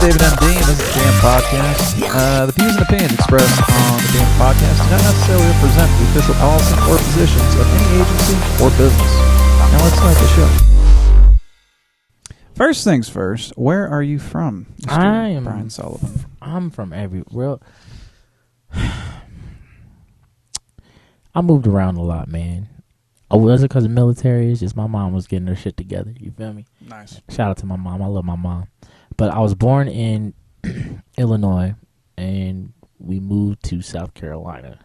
David MD, and this is the DAMD Podcast. The views and opinions expressed on the DAMD Podcast do not necessarily represent the official policy or positions of any agency or business. Now let's start the show. First things first, where are you from, Mr. Brian Sullivan? I'm from everywhere. I moved around a lot, man. I wasn't because of military. It's just my mom was getting her shit together. You feel me? Nice. Shout out to my mom. I love my mom. But I was born in Illinois, and we moved to South Carolina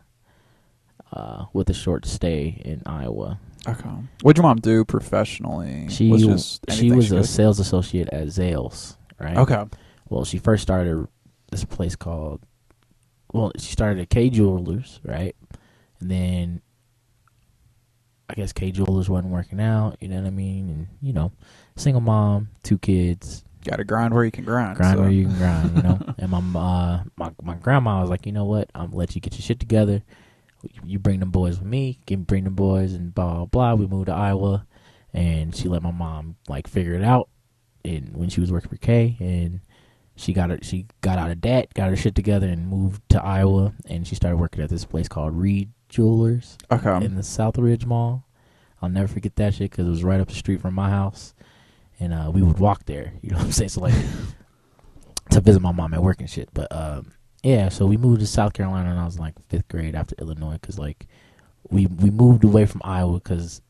with a short stay in Iowa. Okay. What'd your mom do professionally? She was a sales associate at Zales, right? Okay. Well, she first started this place called, she started at K Jewelers, right? And then I guess K Jewelers wasn't working out, you know what I mean? And, single mom, 2 kids. Got to grind where you can grind. Where you can grind, And my grandma was like, you know what? I'm going to let you get your shit together. You bring them boys with me. Bring them boys and blah, blah. We moved to Iowa, and she let my mom, figure it out. And when she was working for K, and she got out of debt, got her shit together, and moved to Iowa. And she started working at this place called Reed Jewelers in the South Ridge Mall. I'll never forget that shit because it was right up the street from my house. And we would walk there, you know what I'm saying? So, to visit my mom at work and shit. But, so we moved to South Carolina when I was, 5th grade after Illinois. Because, we moved away from Iowa because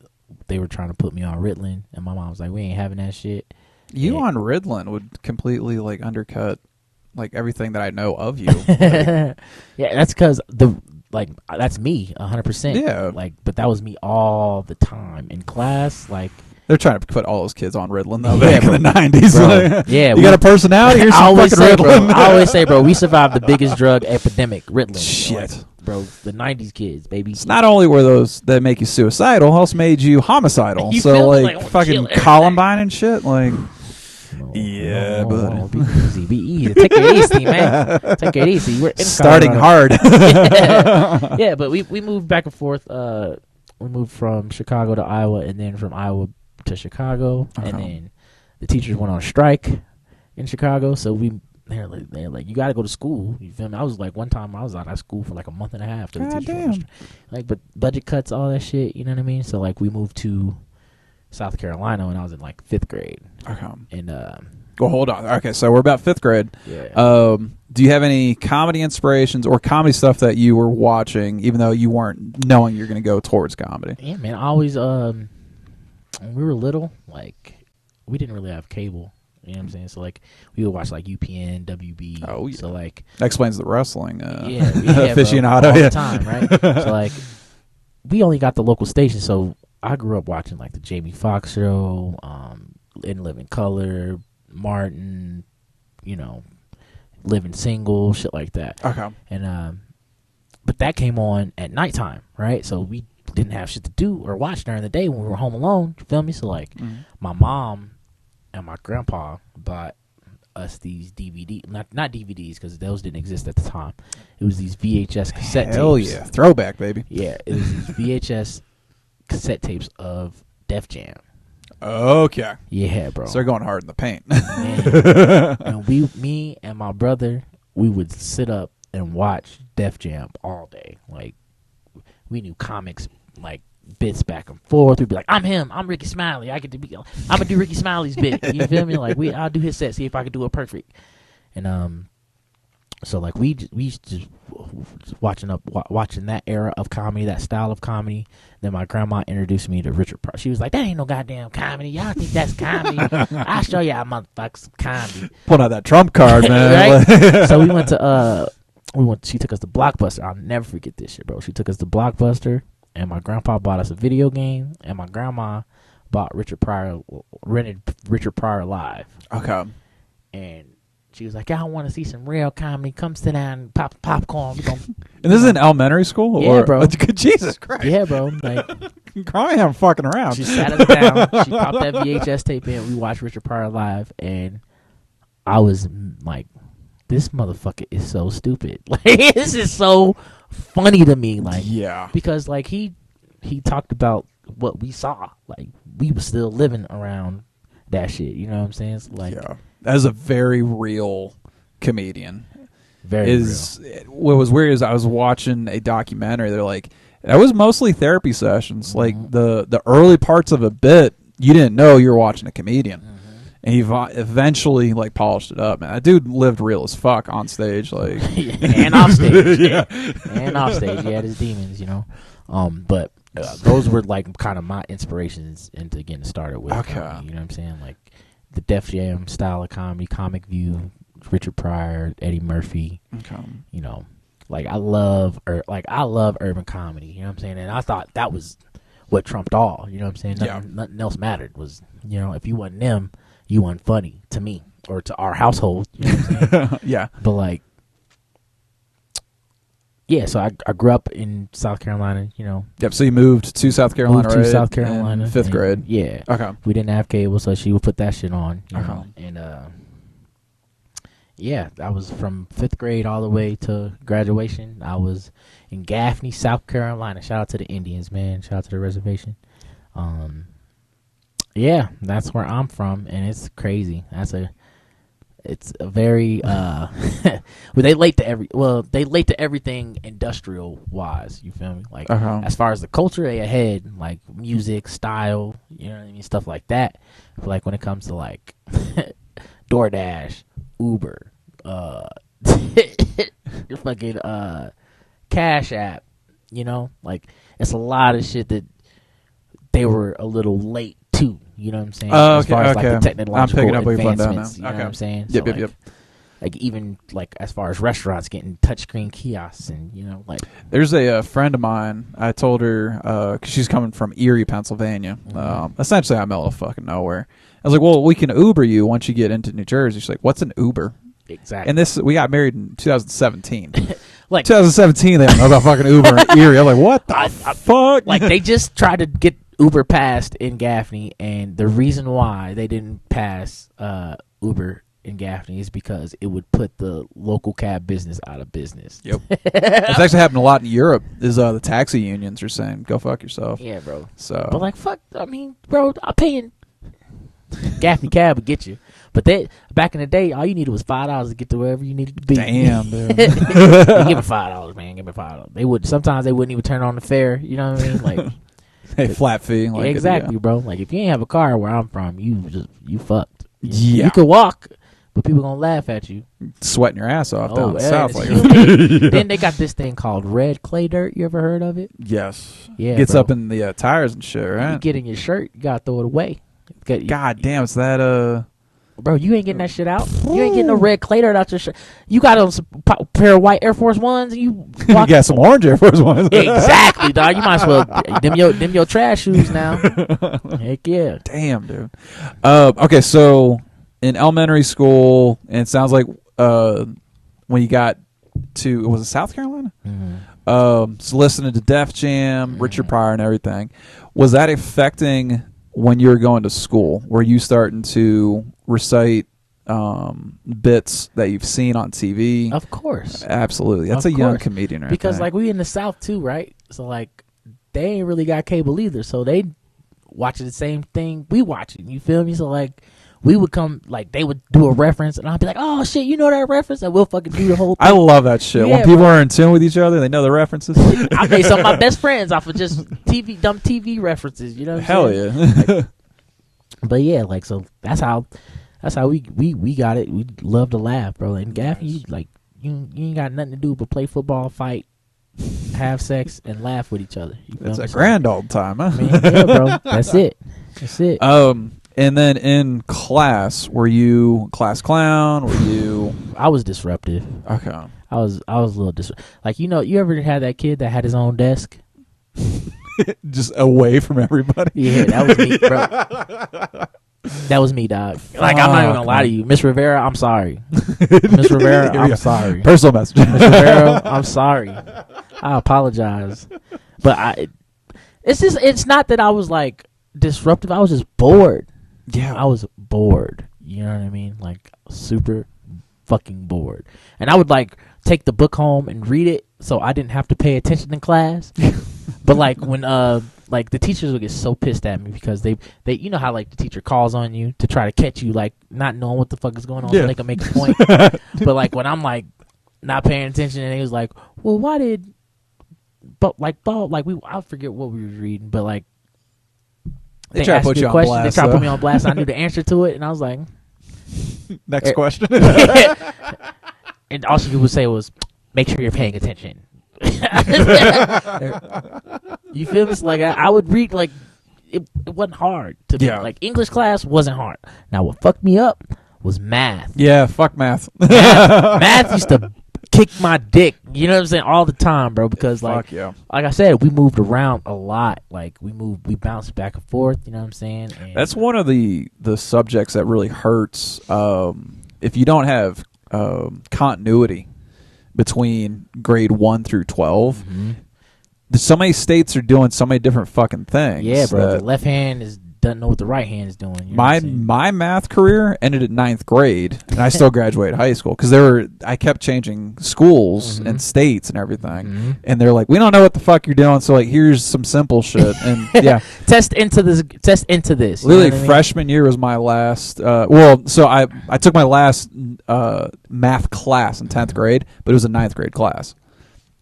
they were trying to put me on Ritalin. And my mom was like, we ain't having that shit. You on Ritalin would completely, undercut, everything that I know of you. Yeah, that's because that's me, 100%. Yeah. But that was me all the time. In class, They're trying to put all those kids on Ritalin, though, back in the 90s. Bro, yeah. You got a personality? Here's some fucking Ritalin. I always say, bro, we survived the biggest drug epidemic, Ritalin. Shit. Bro, the 90s kids, baby. It's not only were those that make you suicidal, also made you homicidal. You so, fucking Columbine and shit, yeah, but be easy. Take it easy, man. Take it easy. We're in starting hard. Yeah, but we moved back and forth. We moved from Chicago to Iowa, and then from Iowa to Chicago, and then the teachers went on strike in Chicago. So they're like, you got to go to school. You feel me? I was one time I was out of school for a month and a half. God damn. But budget cuts, all that shit. You know what I mean? So we moved to South Carolina when I was in 5th grade. Okay. And well, hold on. Okay, so we're about 5th grade. Yeah. Do you have any comedy inspirations or comedy stuff that you were watching, even though you weren't knowing you're going to go towards comedy? Yeah, man. I always when we were little, we didn't really have cable. You know what I'm saying? So we would watch UPN, WB. Oh yeah. So that explains the wrestling. Aficionado, all the time, right? So we only got the local station. So I grew up watching the Jamie Foxx show, In Living Color, Martin, Living Single, shit like that. Okay. And but that came on at nighttime, right? So we didn't have shit to do or watch during the day when we were home alone. You feel me? So my mom and my grandpa bought us these DVD, not DVDs because those didn't exist at the time. It was these VHS cassette tapes. Hell yeah, throwback, baby. Yeah, it was these VHS cassette tapes of Def Jam. Okay. Yeah, bro. So they're going hard in the paint. And me and my brother, we would sit up and watch Def Jam all day. We knew comics bits back and forth. We'd be like, I'm him. I'm Ricky Smiley. I'm gonna do Ricky Smiley's bit. You feel me? I'll do his set. See if I can do it perfect. And so we just watching that era of comedy, that style of comedy. Then my grandma introduced me to Richard Pryor. She was like, that ain't no goddamn comedy. Y'all think that's comedy? I'll show y'all motherfuckers comedy. Pull out that trump card, man. Right? So we went to she took us to Blockbuster. I'll never forget this shit, bro. She took us to Blockbuster, and my grandpa bought us a video game, and my grandma rented Richard Pryor live. Okay. And she was like, I want to see some real comedy. Come sit down and pop popcorn. And this is in elementary school? Yeah, bro. Jesus Christ. Yeah, bro. I'm fucking around. She sat us down. She popped that VHS tape in. We watched Richard Pryor live, and I was like, this motherfucker is so stupid. This is so funny to me. Yeah. Because, he talked about what we saw. We were still living around that shit. You know what I'm saying? Yeah. That is a very real comedian. Very real. What was weird is I was watching a documentary. They're like, that was mostly therapy sessions. Like the early parts of a bit, you didn't know you were watching a comedian. And he eventually like polished it up. Man, that dude lived real as fuck on stage, like and off stage. Yeah, and off stage. He had his demons, you know. But those were like kind of my inspirations into getting started with comedy, you know what I'm saying? Like the Def Jam style of comedy, Comic View, Richard Pryor, Eddie Murphy. You know, like I love urban comedy. You know what I'm saying? And I thought that was what trumped all. You know what I'm saying? Nothing else mattered. Was, you know, if you wasn't them, you weren't funny to me or to our household. You know what I'm saying? Yeah. But like, yeah. So I grew up in South Carolina. You know. Yep. So you moved to South Carolina, moved to South Carolina, in 5th grade. Yeah. Okay. We didn't have cable, so she would put that shit on. You know? And yeah, I was from 5th grade all the way to graduation. I was in Gaffney, South Carolina. Shout out to the Indians, man. Shout out to the reservation. Yeah, that's where I'm from, and it's crazy. It's a very well, they late to everything industrial wise. You feel me? Like as far as the culture, they ahead, like music, style, you know what I mean, stuff like that. But like when it comes to like DoorDash, Uber, fucking Cash App, you know, like it's a lot of shit that they were a little late to, you know what I'm saying? As far as like the technological advancements, you know what I'm saying? Yep, so, yep. Like even like as far as restaurants getting touchscreen kiosks and, you know, like. There's a friend of mine, I told her, because she's coming from Erie, Pennsylvania. Essentially, I'm out of fucking nowhere. I was like, well, we can Uber you once you get into New Jersey. She's like, what's an Uber? Exactly. And we got married in 2017. Like 2017, they don't know about fucking Uber in Erie. I'm like, what the fuck? Like they just tried to get Uber passed in Gaffney, and the reason why they didn't pass Uber in Gaffney is because it would put the local cab business out of business. Yep. It's actually happened a lot in Europe. Is the taxi unions are saying, go fuck yourself. Yeah, bro. So, but like, fuck, I mean, bro, I'm paying Gaffney cab would get you. But back in the day, all you needed was $5 to get to wherever you needed to be. Damn, dude. Give me $5, man. Give me $5. Sometimes they wouldn't even turn on the fare. You know what I mean? Like, hey, flat fee. Like exactly, bro. Like if you ain't have a car where I'm from, you fucked. Yeah. You could walk, but people gonna laugh at you. Sweating your ass off down south. Like Then they got this thing called red clay dirt. You ever heard of it? Yes. Yeah. Gets bro. up in the tires and shit, right? You get in your shirt, you gotta throw it away. God damn, is that Bro, you ain't getting that shit out. You ain't getting no red clay dirt out your shirt. You got on a pair of white Air Force Ones, and you got some orange Air Force Ones. Exactly, dog. You might as well them your trash shoes now. Heck yeah. Damn, dude. Okay, so in elementary school, and it sounds like when you got to, was it South Carolina? Mm-hmm. So listening to Def Jam, Richard Pryor, and everything, was that affecting when you were going to school? Were you starting to recite bits that you've seen on TV? Of course. Absolutely. That's a young comedian right because there. like we in the South too, right? So like they ain't really got cable either, so they watching the same thing we watching. You feel me? So like we would come, like they would do a reference, and I'd be like, "Oh shit, you know that reference?" And we'll fucking do the whole thing. I love that shit. Yeah, when people are in tune with each other, they know the references. I made some of my best friends off of just dumb TV references. You know what I'm saying? Hell yeah. Like, but yeah, like so that's how we got it. We love to laugh, bro. And Gaffney, like you ain't got nothing to do but play football, fight, have sex, and laugh with each other. It's a grand old time, huh? Man, yeah, bro. That's it. That's it. And then in class, were you class clown? Were you? I was disruptive. Okay. I was a little like, you know, you ever had that kid that had his own desk? Just away from everybody. Yeah, that was me, bro. That was me, dog. Like, I'm not even gonna lie to you, Miss Rivera. I'm sorry, Miss Rivera. I'm sorry. Personal message, Miss Rivera. I'm sorry. I apologize, but it's not that I was like disruptive. I was just bored. Yeah, I was bored. You know what I mean? Like super fucking bored. And I would like take the book home and read it, so I didn't have to pay attention in class. But like when like the teachers would get so pissed at me because they you know how like the teacher calls on you to try to catch you like not knowing what the fuck is going on so they can make a point. But like when I'm like not paying attention and he was like, well, why did I forget what we were reading, but like they try to put you on blast. They try to put me on blast. I knew the answer to it, and I was like, next question. And all she would say was, make sure you're paying attention. You feel me? Like I would read like it wasn't hard to me. Like English class wasn't hard. Now what fucked me up was math. Yeah, fuck math. Math used to kick my dick. You know what I'm saying? All the time, bro. Because like I said, we moved around a lot. Like we bounced back and forth. You know what I'm saying? And that's one of the subjects that really hurts. If you don't have continuity between grade 1 through 12. Mm-hmm. So many states are doing so many different fucking things. Yeah, bro. The left hand doesn't know what the right hand is doing. You know my math career ended at 9th grade, and I still graduated high school because I kept changing schools and states and everything, and they're like, we don't know what the fuck you're doing, so like here's some simple shit, and test into this. Literally, freshman year was my last. So I took my last math class in 10th grade, but it was a 9th grade class.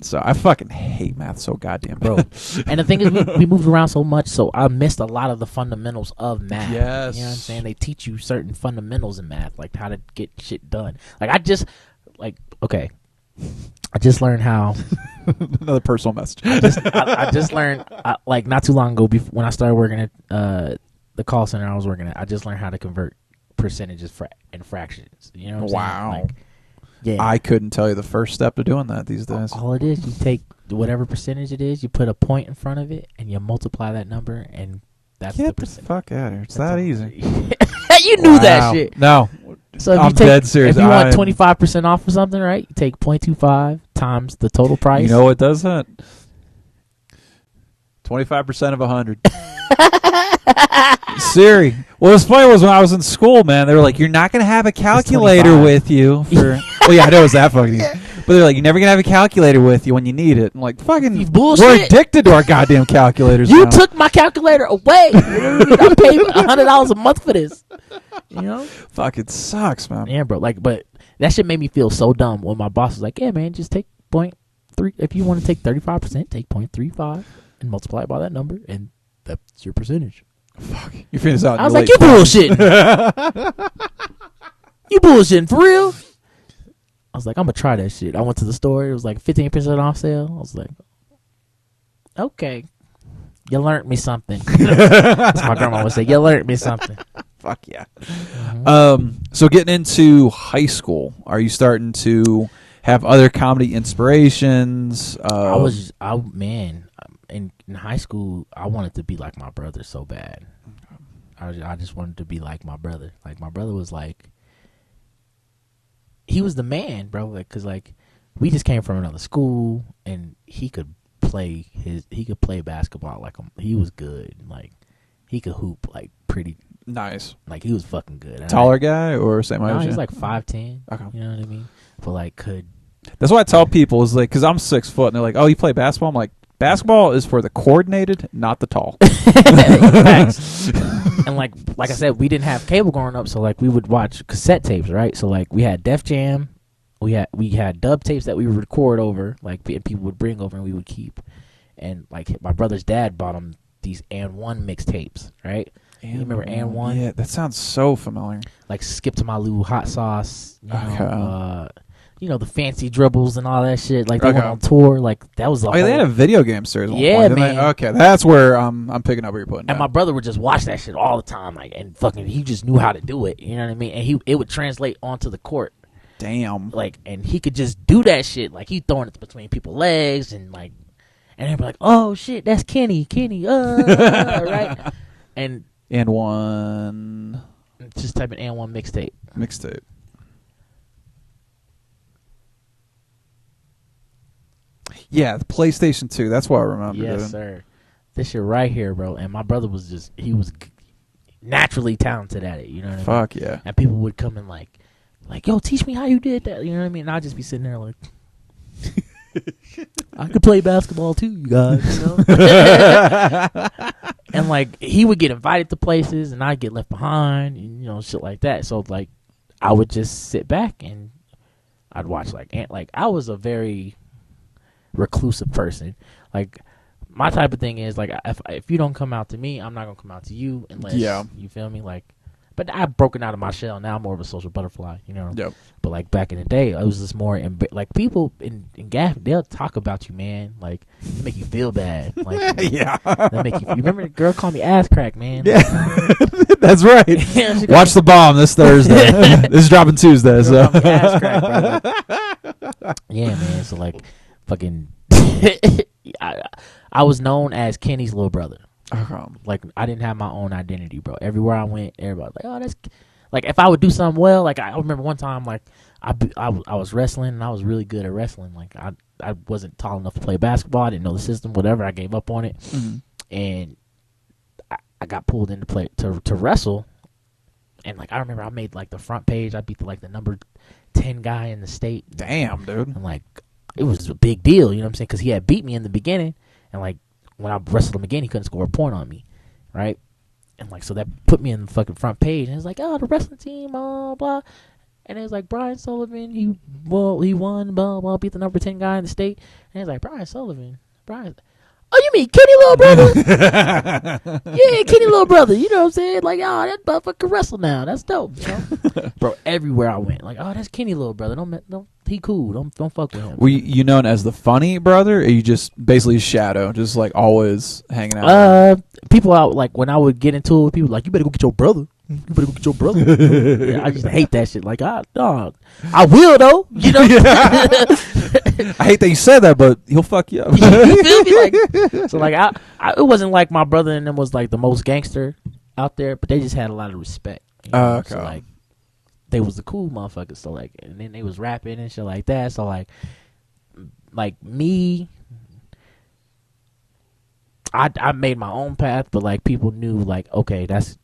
So I fucking hate math so goddamn bad. And the thing is, we moved around so much, so I missed a lot of the fundamentals of math. Yes. You know what I'm saying? They teach you certain fundamentals in math, like how to get shit done. Like I just learned how. Another personal message. I just learned, like not too long ago, when I started working at the call center I was working at, I just learned how to convert percentages and fractions. You know what I'm saying? Like, yeah. I couldn't tell you the first step to doing that these days. All it is, you take whatever percentage it is, you put a point in front of it, and you multiply that number, and that's the percentage. Get the fuck out of here. It's that easy. You knew that shit. No. So if I'm dead serious. If you want 25% off or something, right, you take 0.25 times the total price. You know what does that? 25% of 100. Siri. Well, what's funny was when I was in school, man, they were like, you're not going to have a calculator with you. Well, yeah, I know it's that fucking easy. But they're like, you're never going to have a calculator with you when you need it. I'm like, fucking, we're addicted to our goddamn calculators You now. took my calculator away. I paid $100 a month for this. You know? Fuck, it sucks, man. Yeah, bro. Like, but that shit made me feel so dumb when my boss was like, yeah, man, just take 0.3. If you want to take 35%, take 0.35 and multiply it by that number, and that's your percentage. Fuck. You figure this out. I was like, you bullshitting. You bullshitting for real? I was like, I'm going to try that shit. I went to the store. It was like 15% off sale. I was like, okay. You learned me something. That's my grandma would say. You learned me something. Fuck yeah. Mm-hmm. So getting into high school, are you starting to have other comedy inspirations? In high school, I wanted to be like my brother so bad. I just wanted to be like my brother. Like my brother was like, he was the man, bro. Like, cause like we just came from another school, and he could play basketball like he was good. Like he could hoop like pretty nice. Like he was fucking good. Taller guy or same height? No, he's like 5'10". Okay, you know what I mean. But like could. That's what I tell people is like, cause I'm 6 foot, and they're like, oh, you play basketball? I'm like, basketball is for the coordinated, not the tall. And like I said, we didn't have cable growing up, so like we would watch cassette tapes, right? So like we had Def Jam, we had dub tapes that we would record over, like and people would bring over and we would keep. And like my brother's dad bought him these And One mixtapes, right? You remember And One? Yeah, that sounds so familiar. Like Skip to My Lou, Hot Sauce, you know, the fancy dribbles and all that shit. Like they went on tour. Like that was the they had a video game series. Yeah, man. Okay, that's where I'm picking up what you're putting down. And my brother would just watch that shit all the time, like, and fucking, he just knew how to do it. You know what I mean? And it would translate onto the court. Damn. Like, and he could just do that shit. Like he throwing it between people's legs and like, and they'd be like, oh shit, that's Kenny, right? And One. Just type in And One mixtape. Yeah, the PlayStation 2. That's what I remember. Yes, sir. This shit right here, bro. And my brother was he was naturally talented at it. You know what I mean? Fuck yeah. And people would come in like, yo, teach me how you did that. You know what I mean? And I'd just be sitting there like, I could play basketball too, you guys. You know? And like he would get invited to places, and I'd get left behind, and, you know, shit like that. So like I would just sit back and I'd watch like I was a very reclusive person. Like my type of thing is like if you don't come out to me, I'm not gonna come out to you unless you feel me. Like, but I've broken out of my shell now. I'm more of a social butterfly, you know. Yep. But like back in the day, I was just more like people in Gaff, they'll talk about you, man. Like they make you feel bad. Like they make you. You remember the girl called me ass crack, man. Yeah, that's right. Watch The Bomb this Thursday. This is dropping Tuesday. So ass crack, bro. Like, yeah, man. So like, fucking, I was known as Kenny's little brother. Like I didn't have my own identity, bro. Everywhere I went, everybody was like, oh, that's like if I would do something well. Like I remember one time, like I was wrestling and I was really good at wrestling. Like I wasn't tall enough to play basketball. I didn't know the system, whatever. I gave up on it, and I got pulled into play to wrestle. And like I remember, I made like the front page. I beat the number 10 guy in the state. Damn, dude. And like it was a big deal, you know what I'm saying? Because he had beat me in the beginning, and like when I wrestled him again, he couldn't score a point on me, right? And like so that put me in the fucking front page, and it's like, oh, the wrestling team, blah blah. And it was like Brian Sullivan, he won, blah blah, beat the number 10 guy in the state. And it's like Brian Sullivan, oh, you mean Kenny little brother? Yeah, Kenny little brother. You know what I'm saying? Like, oh, that motherfucker wrestle now. That's dope, you know? Bro, everywhere I went, like, oh, that's Kenny little brother. Don't he cool? Don't fuck with him. Were you known as the funny brother, or you just basically a shadow, just like always hanging out? People out like when I would get into it with people, like, you better go get your brother. You better go get your brother. Yeah, I just hate that shit. Like, I will though. You know. I hate that you said that, but he'll fuck you up. You feel me? Like, so like it wasn't like my brother and them was like the most gangster out there, but they just had a lot of respect. You know? Okay. So like they was the cool motherfuckers. So like, and then they was rapping and shit like that. So like me, I made my own path, but like people knew like, okay, that's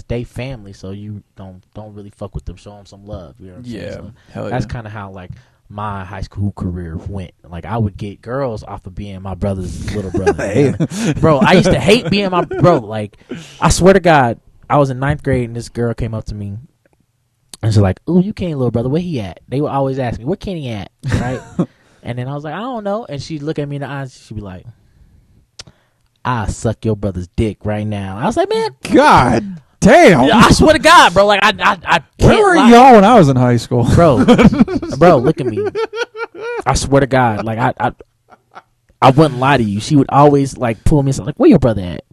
they family, so you don't really fuck with them. Show them some love. You know what I'm saying? So hell that's kind of how like my high school career went. Like I would get girls off of being my brother's little brother. Hey. Bro, I used to hate being my bro. Like I swear to God, I was in 9th grade and this girl came up to me and she's like, "Ooh, you Kenny little brother, where he at?" They would always ask me, "Where Kenny at?" Right? And then I was like, "I don't know." And she'd look at me in the eyes. She'd be like, "I suck your brother's dick right now." I was like, "Man, God damn!" I swear to God, bro. Like I can't Where were lie. y'all when I was in high school, bro? Look at me. I swear to God, like I wouldn't lie to you. She would always like pull me aside, like, "Where your brother at?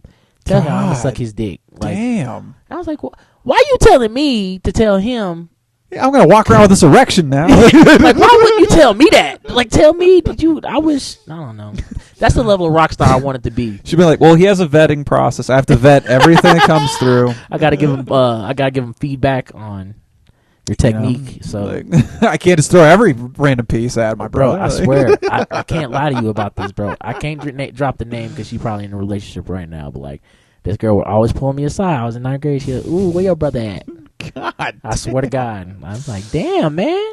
Tell him I'm gonna suck his dick." Like, damn. I was like, "Why you telling me to tell him?" Yeah, I'm gonna walk around with this erection now. Like, why wouldn't you tell me that? Like, tell me, I don't know. That's the level of rock star I wanted to be. She'd be like, "Well, he has a vetting process. I have to vet everything that comes through. I gotta give him feedback on your technique." So like, I can't just throw every random piece at my bro, brother. I swear, I can't lie to you about this, bro. I can't drop the name because she's probably in a relationship right now. But like, this girl would always pull me aside. I was in 9th grade. She was like, "Ooh, where your brother at?" God, I swear to God. I was like, "Damn, man,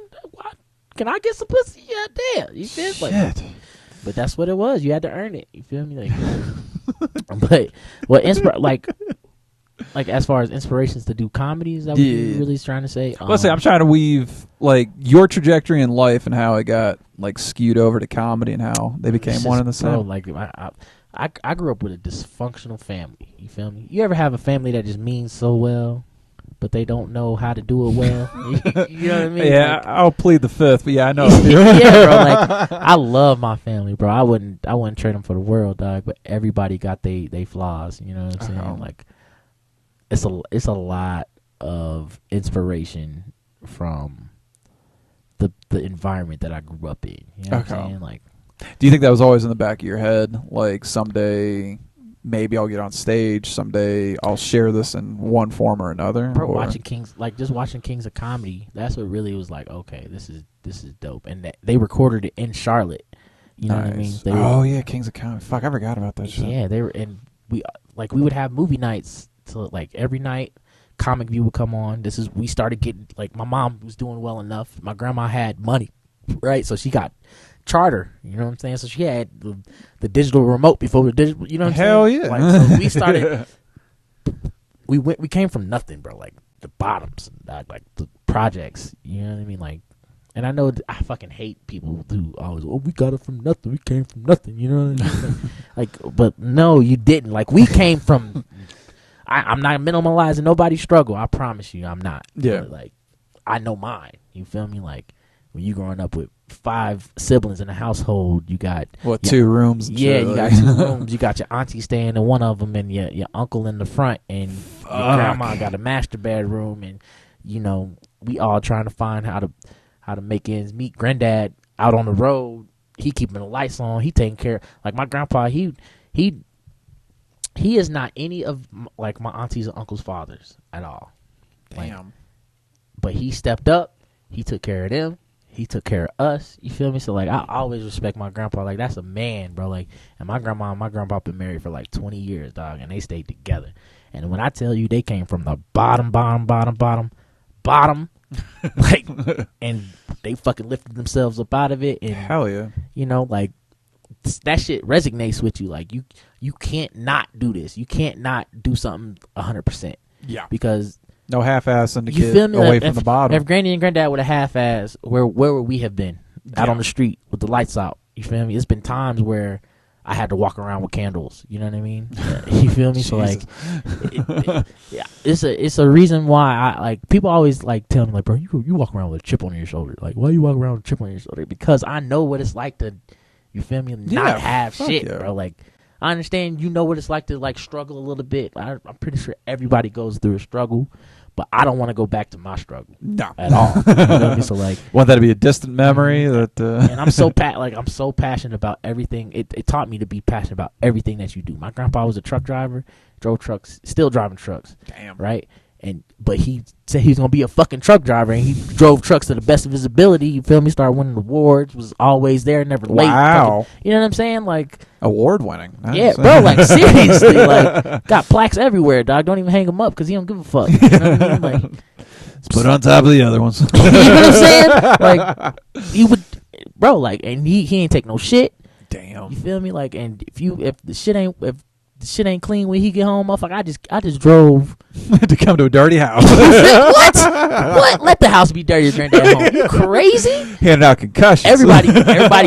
can I get some pussy?" Yeah, damn. You feel like, shit. but that's what it was. You had to earn it. You feel me? Like, but what like as far as inspirations to do comedy, is that what you really trying to say? Let's say I'm trying to weave like your trajectory in life and how it got like skewed over to comedy and how they became one and the same. Bro, like I grew up with a dysfunctional family. You feel me? You ever have a family that just means so well, but they don't know how to do it well? You know what I mean? Yeah, like, I'll plead the fifth, but yeah, I know. Yeah, bro. Like I love my family, bro. I wouldn't trade them for the world, dog. But everybody got they flaws. You know what I'm saying? Like it's a lot of inspiration from the environment that I grew up in. You know what I'm saying? Like, do you think that was always in the back of your head? Like someday maybe I'll get on stage. Someday I'll share this in one form or another. Bro, watching Kings of Comedy, that's what really was like, okay, this is dope. And they recorded it in Charlotte. You know what I mean? Yeah, Kings of Comedy. Fuck, I forgot about that shit. Yeah, they were, and we would have movie nights. So like every night, Comic View would come on. We started getting, like, my mom was doing well enough. My grandma had money. right? So she got Charter, you know what I'm saying? So she had the digital remote before the digital, you know what I'm Hell saying? yeah. Like, so we started, we came from nothing, bro. Like the bottoms, like the projects, you know what I mean? Like, and I know I fucking hate people who always, we got it from nothing. We came from nothing, you know what I mean? Like, but no, you didn't. Like, we came from, I'm not minimalizing nobody's struggle. I promise you, I'm not. Yeah. But, like, I know mine. You feel me? Like, when you growing up with 5 siblings in a household, you got 2 rooms? And yeah, shit, you like- got 2 rooms. You got your auntie staying in one of them, and your uncle in the front, and your grandma got a master bedroom, and you know we all trying to find how to make ends meet. Granddad out on the road, he keeping the lights on. He taking care. Like my grandpa, he is not any of like my aunties and uncles' fathers at all. Like, Damn. but he stepped up. He took care of them. He took care of us. You feel me? So like, I always respect my grandpa. Like, that's a man, bro. Like, and my grandma and my grandpa been married for like 20 years, dog, and they stayed together. And when I tell you they came from the bottom, like, and they fucking lifted themselves up out of it. And Hell yeah. you know, like, that shit resonates with you. Like, you can't not do this. You can't not do something 100%. Yeah. Because No half-assing the you kid feel me? away Like, from the bottom. If granny and granddad would have half-assed, where would we have been? Out on the street with the lights out. You feel me? It's been times where I had to walk around with candles. You know what I mean? You feel me? So like, yeah, it's a reason why I like people always like tell me like, bro, you walk around with a chip on your shoulder. Like, why you walk around with a chip on your shoulder? Because I know what it's like to, you feel me? Not have shit, yeah. bro. Like, I understand you know what it's like to like struggle a little bit. I'm pretty sure everybody goes through a struggle, but I don't want to go back to my struggle No. at all. You know what I mean? So like, Want that to be a distant memory that and I'm so passionate about everything. It taught me to be passionate about everything that you do. My grandpa was a truck driver, drove trucks, still driving trucks. Damn. Right? But he said he was gonna be a fucking truck driver, and he drove trucks to the best of his ability. You feel me? Started winning awards, was always there, never late. Wow. Fucking, you know what I'm saying? Like, award winning. Nice. yeah, bro. Like, seriously, like, got plaques everywhere, dog. Don't even hang them up because he don't give a fuck. You know what I mean? Like, Put on top of the other ones. you know what I'm saying? Like, he would, bro. Like, and he ain't take no shit. Damn. You feel me? Like, and if the shit ain't clean when he get home, motherfucker, I just drove. To come to a dirty house. What? Let the house be dirty, granddad home. You crazy? Handing out concussions. Everybody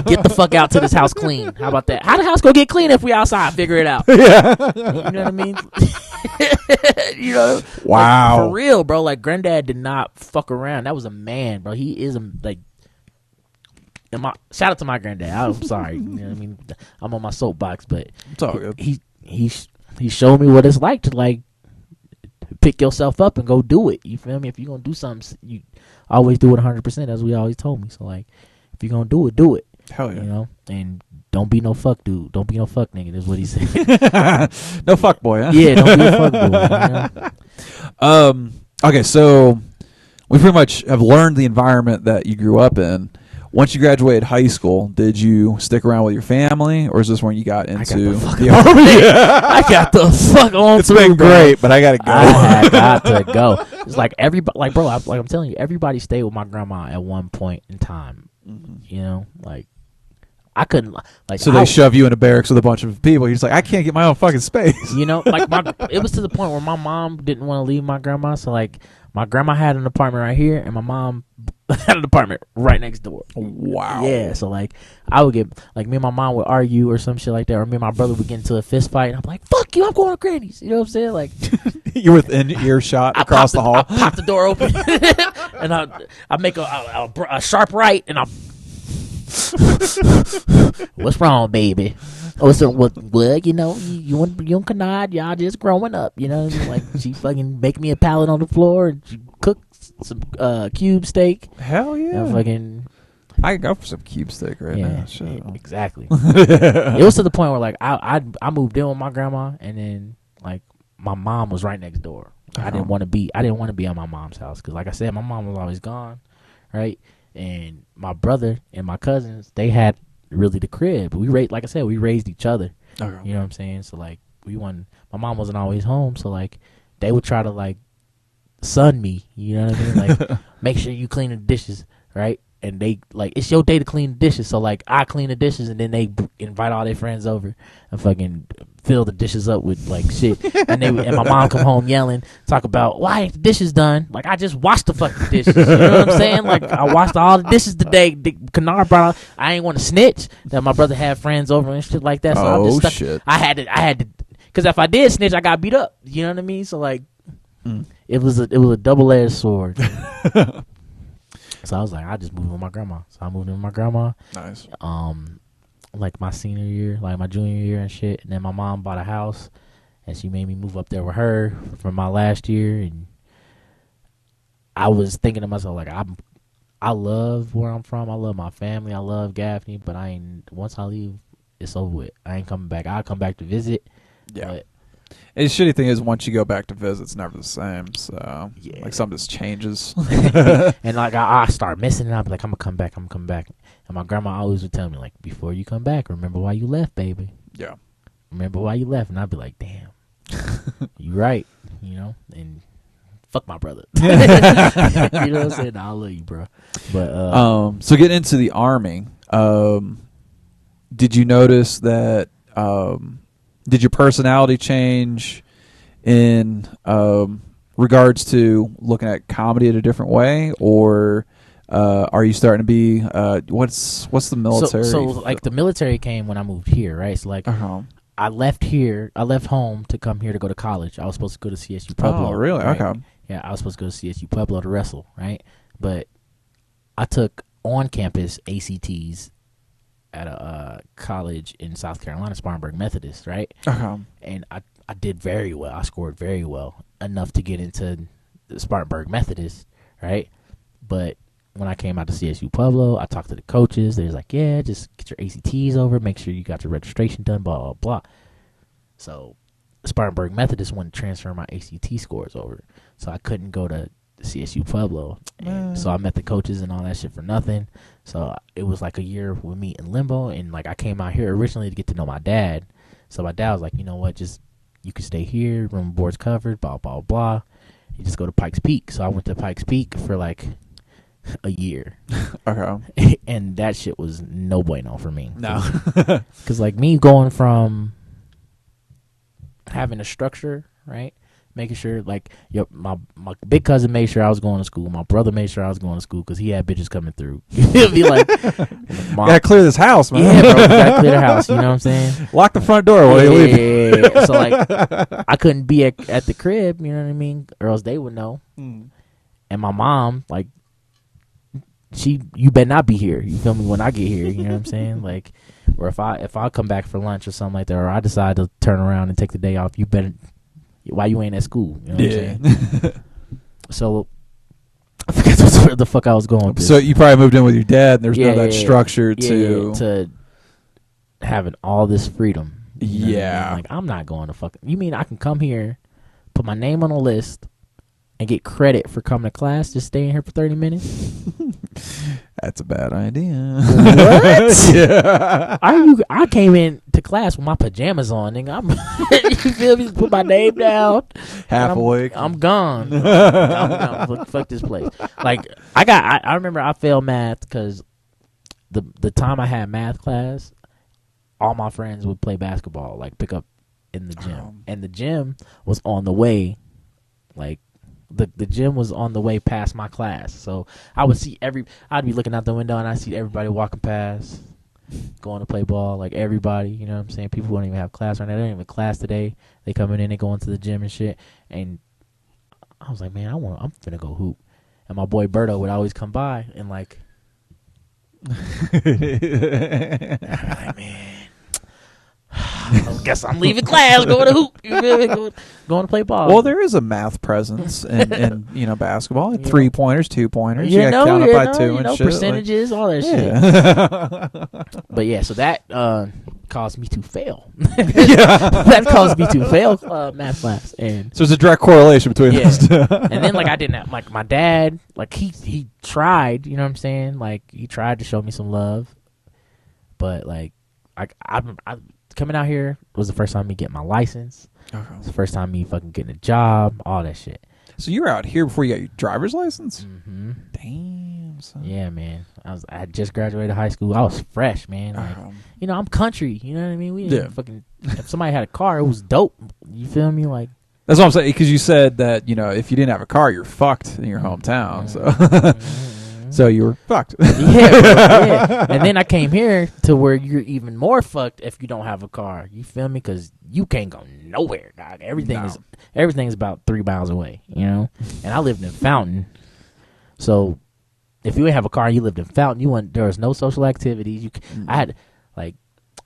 get the fuck out to this house clean. How about that? How the house gonna get clean if we outside? Figure it out. Yeah. You know what I mean? You know? Wow. Like, for real, bro. Like, granddad did not fuck around. That was a man, bro. He is like. Shout out to my granddad. I'm sorry. You know what I mean? I'm on my soapbox, but It's all good. he showed me what it's like to like pick yourself up and go do it. You feel me? If you're gonna do something, you always do it 100%, as we always told me. So like, if you're gonna do it. Hell yeah. You know, and don't be no fuck dude. Don't be no fuck nigga. That's what he said. No fuck boy, huh? Yeah, don't be a fuck boy. You know? Okay, so we pretty much have learned the environment that you grew up in. Once you graduated high school, did you stick around with your family, or is this when you got into the army? I got the fuck on. It's been great, but I gotta go. I got to go. It's like everybody, like, bro, like I'm telling you, everybody stayed with my grandma at one point in time. You know, like, I couldn't, like. So they shove you in a barracks with a bunch of people. You're just like, I can't get my own fucking space. You know, like, it was to the point where my mom didn't want to leave my grandma. So like, my grandma had an apartment right here, and my mom had an apartment right next door. Wow. Yeah. So like, I would get, like, me and my mom would argue or some shit like that, or me and my brother would get into a fist fight, and I'm like, fuck you, I'm going to Granny's. You know what I'm saying? Like, You're within earshot across the hall. I pop the door open, and I make a sharp right, and what's wrong, baby? Oh, so what? You know, you and Kanad, y'all just growing up. You know, like, she fucking make me a pallet on the floor, and she cook some cube steak. Hell yeah. And fucking, I can go for some cube steak right yeah, now. Shit. exactly. It was to the point where like I moved in with my grandma, and then like my mom was right next door. I didn't want to be at my mom's house because, like I said, my mom was always gone, right? And my brother and my cousins, they had really the crib. We raised each other. Okay. You know what I'm saying? So like, my mom wasn't always home, so like they would try to like son me. You know what I mean? Like, make sure you clean the dishes, right? and they like it's your day to clean the dishes. So like I clean the dishes, and then they invite all their friends over and fucking fill the dishes up with like shit. And my mom come home yelling, talk about why ain't the dishes done? Like I just washed the fucking dishes. You know what I'm saying? Like I washed all the dishes today. Kennard brought out, I ain't want to snitch that my brother had friends over and shit like that. So I'm just stuck. Shit! I had to, because if I did snitch, I got beat up. You know what I mean? So like, it was a double-edged sword. So I was like, I just moved with my grandma. So I moved in with my grandma. Nice. Like my senior year, like my junior year and shit. And then my mom bought a house, and she made me move up there with her for my last year. And I was thinking to myself, like, I love where I'm from. I love my family. I love Gaffney. But once I leave, it's over with. I ain't coming back. I'll come back to visit. Yeah. But And the shitty thing is, once you go back to visit, it's never the same. So, yeah. like, something just changes. And like I start missing it. I'll be like, I'm gonna come back. And my grandma always would tell me, like, before you come back, remember why you left, baby. Yeah. Remember why you left. And I'd be like, damn, you right. You know, and fuck my brother. You know what I'm saying? I love you, bro. But so getting into the Army, did you notice that? Did your personality change in regards to looking at comedy in a different way, or are you starting to be what's the military? So like the military came when I moved here, right? So like I left home to come here to go to college. I was supposed to go to CSU Pueblo. Oh, really? Right? Okay. Yeah, I was supposed to go to CSU Pueblo to wrestle, right? But I took on-campus ACTs at a college in South Carolina, Spartanburg Methodist, right? And I did very well. I scored very well, enough to get into the Spartanburg Methodist, right? But when I came out to CSU Pueblo, I talked to the coaches. They was like, yeah, just get your ACTs over, make sure you got your registration done, blah, blah, blah. So Spartanburg Methodist wanted to transfer my ACT scores over. So I couldn't go to CSU Pueblo. And so I met the coaches and all that shit for nothing. So it was like a year with me in limbo. And like I came out here originally to get to know my dad. So my dad was like, you know what, just you can stay here, room and board's covered, blah, blah, blah. You just go to Pikes Peak. So I went to Pikes Peak for like a year. And that shit was no bueno for me. No. Because like me going from having a structure, right? Making sure, like, my big cousin made sure I was going to school. My brother made sure I was going to school because he had bitches coming through. He'll be like, gotta clear this house, man. Yeah, bro, gotta clear the house. You know what I'm saying? Lock the front door while you leave. Yeah. So like, I couldn't be at the crib. You know what I mean? Or else they would know. And my mom, like, you better not be here. You feel me? When I get here, you know what I'm saying? Like, or if I come back for lunch or something like that, or I decide to turn around and take the day off, you better. Why you ain't at school? You know what I'm saying? So I forget where the fuck I was going with this. So you probably moved in with your dad, and there's no that structure to having all this freedom. You know what I mean? Like, I'm not going to fucking. You mean I can come here, put my name on a list, and get credit for coming to class, just staying here for 30 minutes? That's a bad idea. What? Yeah. I came in to class with my pajamas on, nigga. You feel me? Put my name down. Half awake. I'm gone. I'm gone. Fuck this place. Like, I remember I failed math because the time I had math class, all my friends would play basketball, like pick up in the gym. And the gym was on the way, like, the gym was on the way past my class. So I would see I'd be looking out the window and I see everybody walking past, going to play ball, like everybody, you know what I'm saying? People won't even have class right now. They don't even have class today. They coming in, they going to the gym and shit. And I was like, man, I'm finna go hoop. And my boy Berto would always come by and like, like, man, I guess I'm leaving class, going to hoop. You feel me? Going to play ball. Well, there is a math presence in basketball. Like 3-pointers, 2-pointers. You got to count up by two and shit. Percentages, all that shit. But yeah, so that caused me to fail. That caused me to fail math class. And so there's a direct correlation between those two. And then like I didn't have, like, my dad, like he tried, you know what I'm saying? Like he tried to show me some love, but like I coming out here was the first time me getting my license. It was the first time me fucking getting a job, all that shit. So you were out here before you got your driver's license? Mm-hmm. Damn. So. Yeah, man. I had just graduated high school. I was fresh, man. Like, I'm country. You know what I mean? We didn't fucking. If somebody had a car, it was dope. You feel me? Like. That's what I'm saying, because you said that if you didn't have a car, you're fucked in your hometown. So you were fucked. Yeah. And then I came here to where you're even more fucked if you don't have a car. You feel me? Because you can't go nowhere, dog. Everything is about 3 miles away. And I lived in Fountain, so if you didn't have a car, you lived in Fountain. There was no social activities. I had like.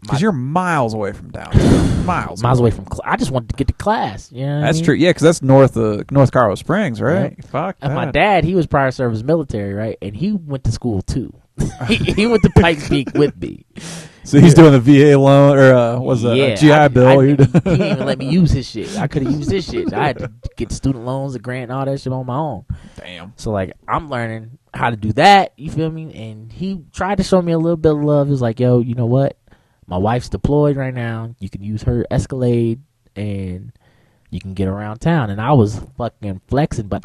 Because you're miles away from downtown. miles away from. I just wanted to get to class. You know that's I mean? True. Yeah, because that's north Colorado Springs, right? Yep. Fuck. And my dad, he was prior service military, right? And he went to school too. he went to Pikes Peak with me. So he's doing the VA loan, or was a GI Bill? He didn't even let me use his shit. I could have used his shit. I had to get student loans, a grant, and all that shit on my own. Damn. So like, I'm learning how to do that. You feel me? And he tried to show me a little bit of love. He was like, "Yo, you know what? My wife's deployed right now. You can use her Escalade and you can get around town." And I was fucking flexing, but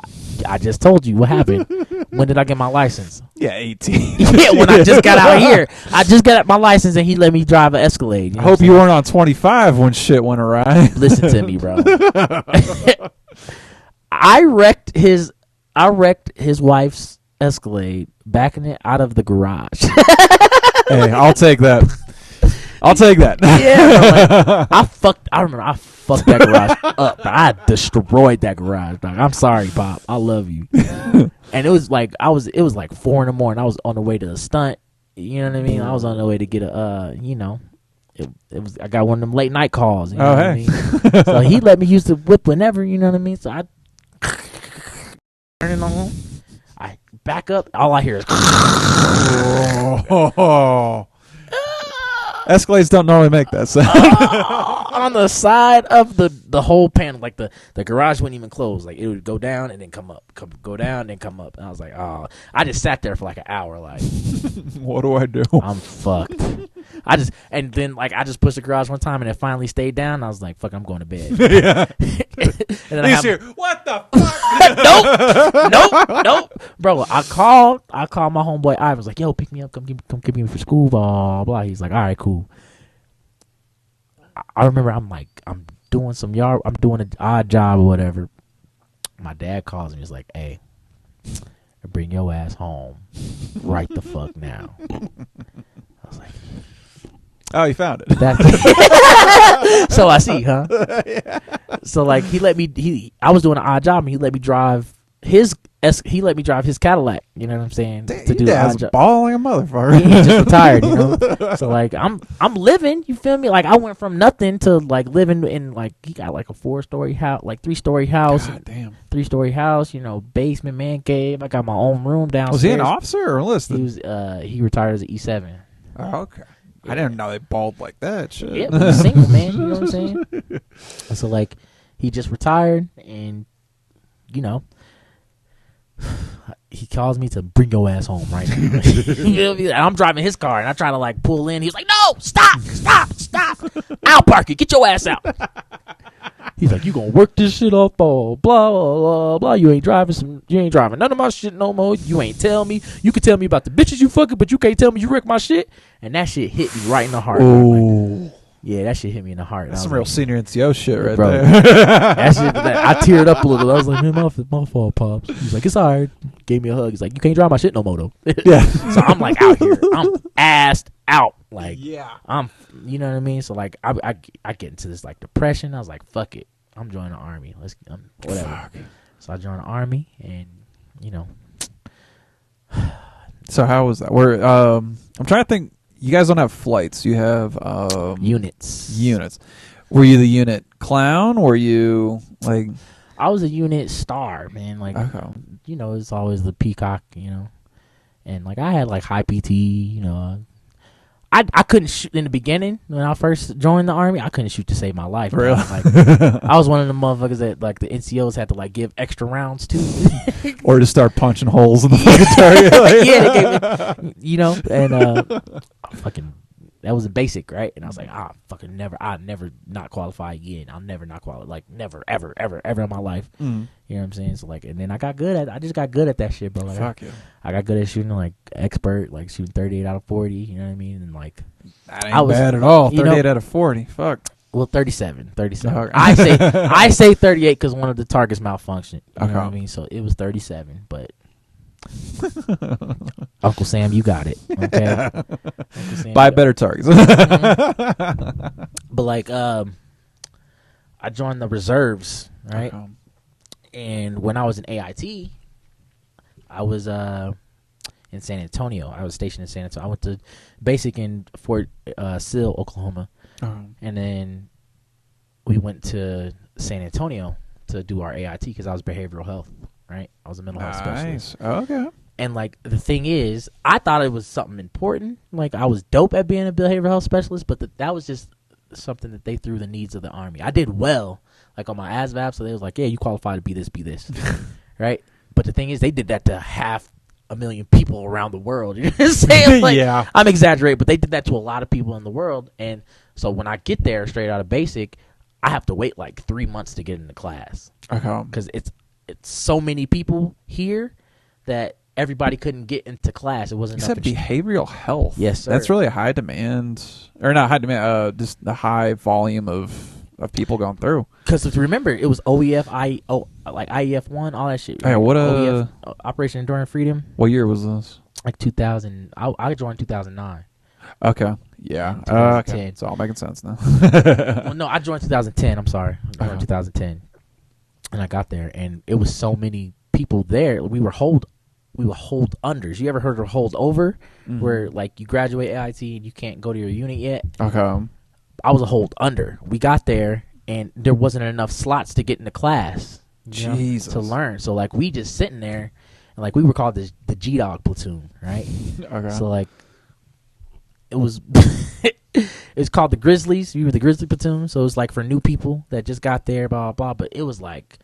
I just told you what happened. When did I get my license? Yeah, 18. Yeah, when I just got out here. I just got my license and he let me drive an Escalade. I hope you weren't on 25 when shit went awry. Listen to me, bro. I wrecked his wife's Escalade, backing it out of the garage. Hey, I'll take that. Yeah, I remember I fucked that garage up. I destroyed that garage, dog. I'm sorry, Pop. I love you. And it was like it was like 4 a.m. I was on the way to the stunt. You know what I mean? I was on the way to get a it was, I got one of them late night calls. You know what I mean? So he let me use the whip whenever, you know what I mean? So I turn it on. I back up. All I hear is Escalades don't normally make that sound. on the side of the whole panel, like the garage wouldn't even close. Like it would go down and then come up, go down and then come up. And I was like, oh, I just sat there for like an hour, like, what do I do? I'm fucked. I just pushed the garage one time and it finally stayed down. I was like, fuck, I'm going to bed. Yeah. And then what the fuck? Nope. Bro, I called my homeboy Ivan. I was like, yo, pick me up, come get me for school, blah, blah. He's like, all right, cool. I remember I'm doing I'm doing an odd job or whatever. My dad calls me. He's like, hey, bring your ass home right the fuck now. I was like, oh, you found it. So I see, huh? Yeah. So like he let me. I was doing an odd job, and he let me drive his Cadillac. You know what I'm saying? Damn, to do the odd job. Balling a motherfucker. He just retired, you know. So like I'm living. You feel me? Like I went from nothing to like living in like he got like a 4-story house, like 3-story house. God damn. 3-story house. You know, basement, man cave. I got my own room downstairs. Was he an officer or enlisted? He was. He retired as an E7. Oh, okay. Yeah. I didn't know they balled like that. Shit. Yeah, but he's single, man. You know what I'm saying? And so like he just retired, and you know. He calls me to bring your ass home right now. And I'm driving his car and I try to like pull in. He's like, no, stop. I'll park it. Get your ass out. He's like, you gonna work this shit off, blah, blah, blah, blah. You ain't driving none of my shit no more. You ain't tell me. You can tell me about the bitches you fucking, but you can't tell me you wrecked my shit. And that shit hit me right in the heart. Oh. Yeah, that shit hit me in the heart. That's some real senior NCO shit right bro, there. That shit, I teared up a little. I was like, man, my fault, Pops. He's like, it's all right. Gave me a hug. He's like, you can't drive my shit no more, though. Yeah. So I'm like out here. I'm assed out. Like, yeah. You know what I mean? So like, I get into this like depression. I was like, fuck it. I'm joining the Army. Whatever. Fuck. So I joined the Army and, you know. So how was that? I'm trying to think. You guys don't have flights. You have units. Were you the unit clown? Were you like? I was a unit star, man. Like, okay. You know, it's always the peacock, you know. And like I had like high PT, you know. I couldn't shoot in the beginning when I first joined the Army. I couldn't shoot to save my life. Really? Like, I was one of the motherfuckers that like the NCOs had to like give extra rounds to, or to start punching holes in the fucking target. Yeah, they gave me, you know, and fucking that was a basic, right? And I was like, I'll never not qualify again. I'll never not qualify, like never, ever, ever, ever in my life. You know what I'm saying? So like, and then I just got good at that shit, bro. Like, Fuck yeah. I got good at shooting, like expert, like shooting 38 out of 40. You know what I mean? And like, that ain't bad at all. 38 out of 40. Fuck. Well, 37. Okay. I say 38 because one of the targets malfunctioned. You know what I mean? So it was 37, but Uncle Sam, you got it. Okay. Buy better targets. But like, I joined the reserves, right? And when I was in AIT, I was in San Antonio. I was stationed in San Antonio. I went to basic in Fort Sill, Oklahoma. And then we went to San Antonio to do our AIT because I was behavioral health, right? I was a mental health specialist. Okay. And like the thing is, I thought it was something important. Like I was dope at being a behavioral health specialist, but that was just something that they threw the needs of the Army. I did well, like on my ASVAB, so they was like, yeah, you qualify to be this, right? But the thing is, they did that to 500,000 people around the world. You know what I'm saying? Like, yeah. I'm exaggerating, but they did that to a lot of people in the world. And so when I get there straight out of basic, I have to wait like 3 months to get into class. Because it's so many people here that everybody couldn't get into class. It wasn't enough. You said behavioral health. Yes, sir. That's really a high demand, or not high demand, just the high volume of people going through. Because if you remember, it was OEF, like IEF-1, all that shit. Right? Hey, what OEF, Operation Enduring Freedom. What year was this? Like 2000. I joined 2009. Okay. Yeah. 2010. Okay. It's all making sense now. Well, no, I joined 2010. I'm sorry. I joined 2010. And I got there, and it was so many people there. We were hold unders. You ever heard of hold over, where like you graduate AIT and you can't go to your unit yet? Okay. I was a hold under. We got there, and there wasn't enough slots to get into class. Jesus. To learn. So like we just sitting there, and like we were called the G-Dog platoon, right? Okay. So like it was it's called the Grizzlies. We were the Grizzly platoon. So it was like for new people that just got there, blah blah. But it was like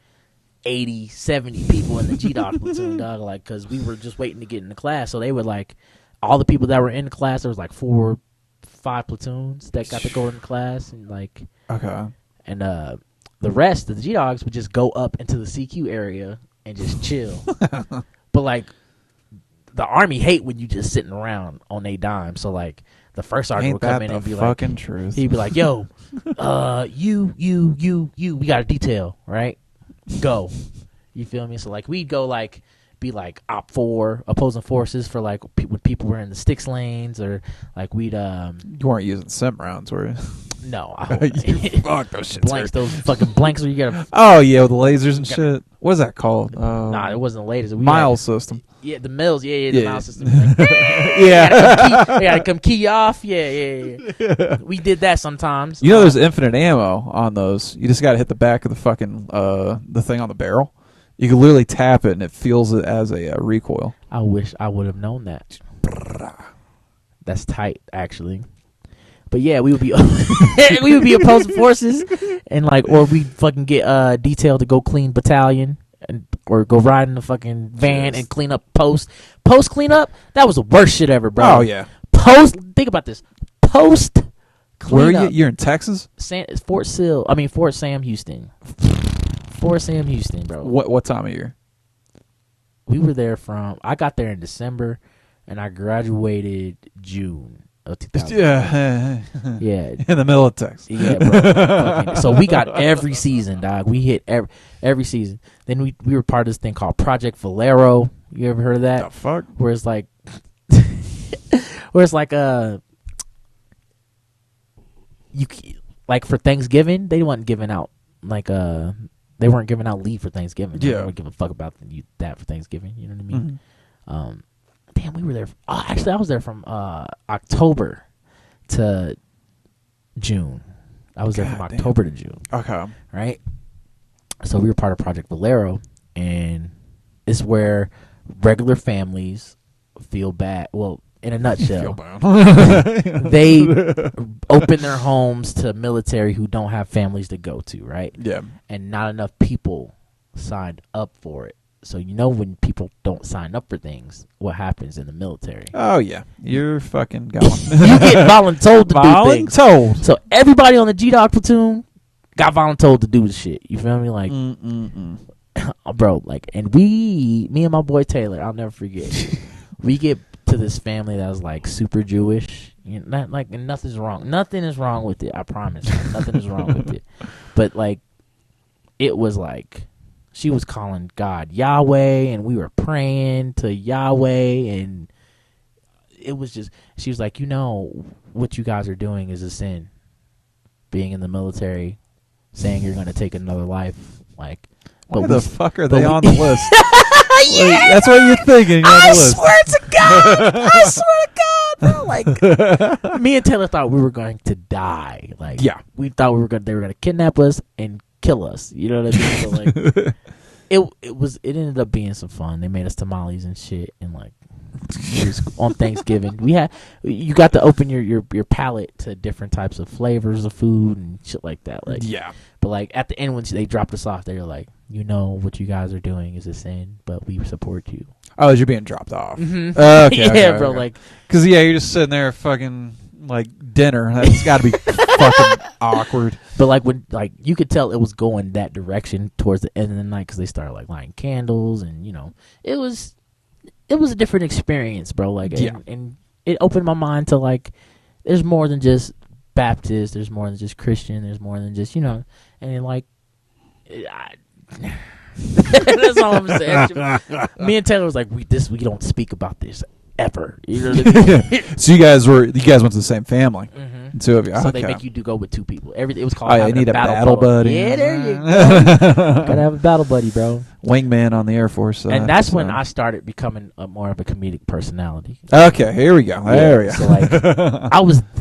80, 70 people in the G-Dog platoon, dog. Like because we were just waiting to get into class. So they were like all the people that were in class. There was like 4, 5 platoons that got to go in class, and like and the rest of the G-Dogs would just go up into the CQ area and just chill. But like the Army hate when you just sitting around on a dime. So like the first sergeant would come in and be like, fucking truth. He'd be like, yo, you, we got a detail, right? Go. You feel me? So like we'd go like be like Op 4 opposing forces for like when people were in the sticks lanes, or like we'd you weren't using sim rounds, were you? No, fuck those shit. Blanks, those fucking blanks where you gotta. Oh yeah, with the lasers and shit. What is that called? Nah, it wasn't the lasers. Miles system. Yeah, the mills. Yeah, the miles system. Like, yeah, they gotta come key off. Yeah. We did that sometimes. You know, there's infinite ammo on those. You just gotta hit the back of the fucking the thing on the barrel. You can literally tap it and it feels it as a recoil. I wish I would have known that. That's tight, actually. But yeah, we would be opposing forces, and like, or we fucking get detailed to go clean battalion, or go ride in the fucking van and clean up post cleanup. That was the worst shit ever, bro. Oh yeah. Think about this. Post cleanup. Where are you? You're in Texas? Fort Sam Houston. Fort Sam Houston, bro. What time of year? We were there I got there in December, and I graduated June of 2000. Yeah. In the middle of Texas. Yeah, bro. So we got every season, dog. We hit every season. Then we were part of this thing called Project Valero. You ever heard of that? The fuck? Where it's like you like for Thanksgiving, they wasn't giving out like they weren't giving out leave for Thanksgiving. Yeah. They didn't give a fuck about that for Thanksgiving. You know what I mean? Mm-hmm. Damn, we were there. Actually, I was there from October to June. I was there from October to June. Okay. Right? So we were part of Project Valero, and it's where regular families feel bad. Well, in a nutshell, they open their homes to military who don't have families to go to, right? Yeah. And not enough people signed up for it. So when people don't sign up for things, what happens in the military? Oh yeah, you're fucking going. You get voluntold to do things. Voluntold. So everybody on the G-Dog platoon got voluntold to do the shit. You feel me? Like, bro, like, and me and my boy Taylor, I'll never forget. We get to this family that was like super Jewish. Not like, and nothing's wrong. Nothing is wrong with it. I promise. Nothing is wrong with it. But like, it was like, she was calling God Yahweh, and we were praying to Yahweh, and it was just, she was like, what you guys are doing is a sin. Being in the military, saying you're going to take another life. Like, why the fuck are they on the list? Yeah, like, that's what you're thinking. I swear to God. I swear to God, bro. Like, me and Taylor thought we were going to die. Like, yeah, we thought they were going to kidnap us and kill us. You know what I mean? So like, it ended up being some fun. They made us tamales and shit, and like, on Thanksgiving you got to open your palate to different types of flavors of food and shit like that. Like, yeah. But like at the end, when they dropped us off, they were like, what you guys are doing is a sin, but we support you. Oh, as you're being dropped off. Mm-hmm. Okay, yeah, bro. Okay. Like, because you're just sitting there fucking like dinner. That's got to be fucking awkward. But like when you could tell it was going that direction towards the end of the night, because they started like lighting candles, and it was a different experience, bro. Like, and it opened my mind to like, there's more than just Baptist, there's more than just Christian, there's more than just and like, that's all I'm saying. Me and Taylor was like, we don't speak about this ever. You know what I mean? So you guys went to the same family. Mm-hmm. Two of you. So okay. they make you go with two people. It was called. Oh, you need a battle buddy. Yeah, there you go. Gotta have a battle buddy, bro. Wingman on the Air Force. And that's when I started becoming more of a comedic personality. Okay, here we go. There we go. So like,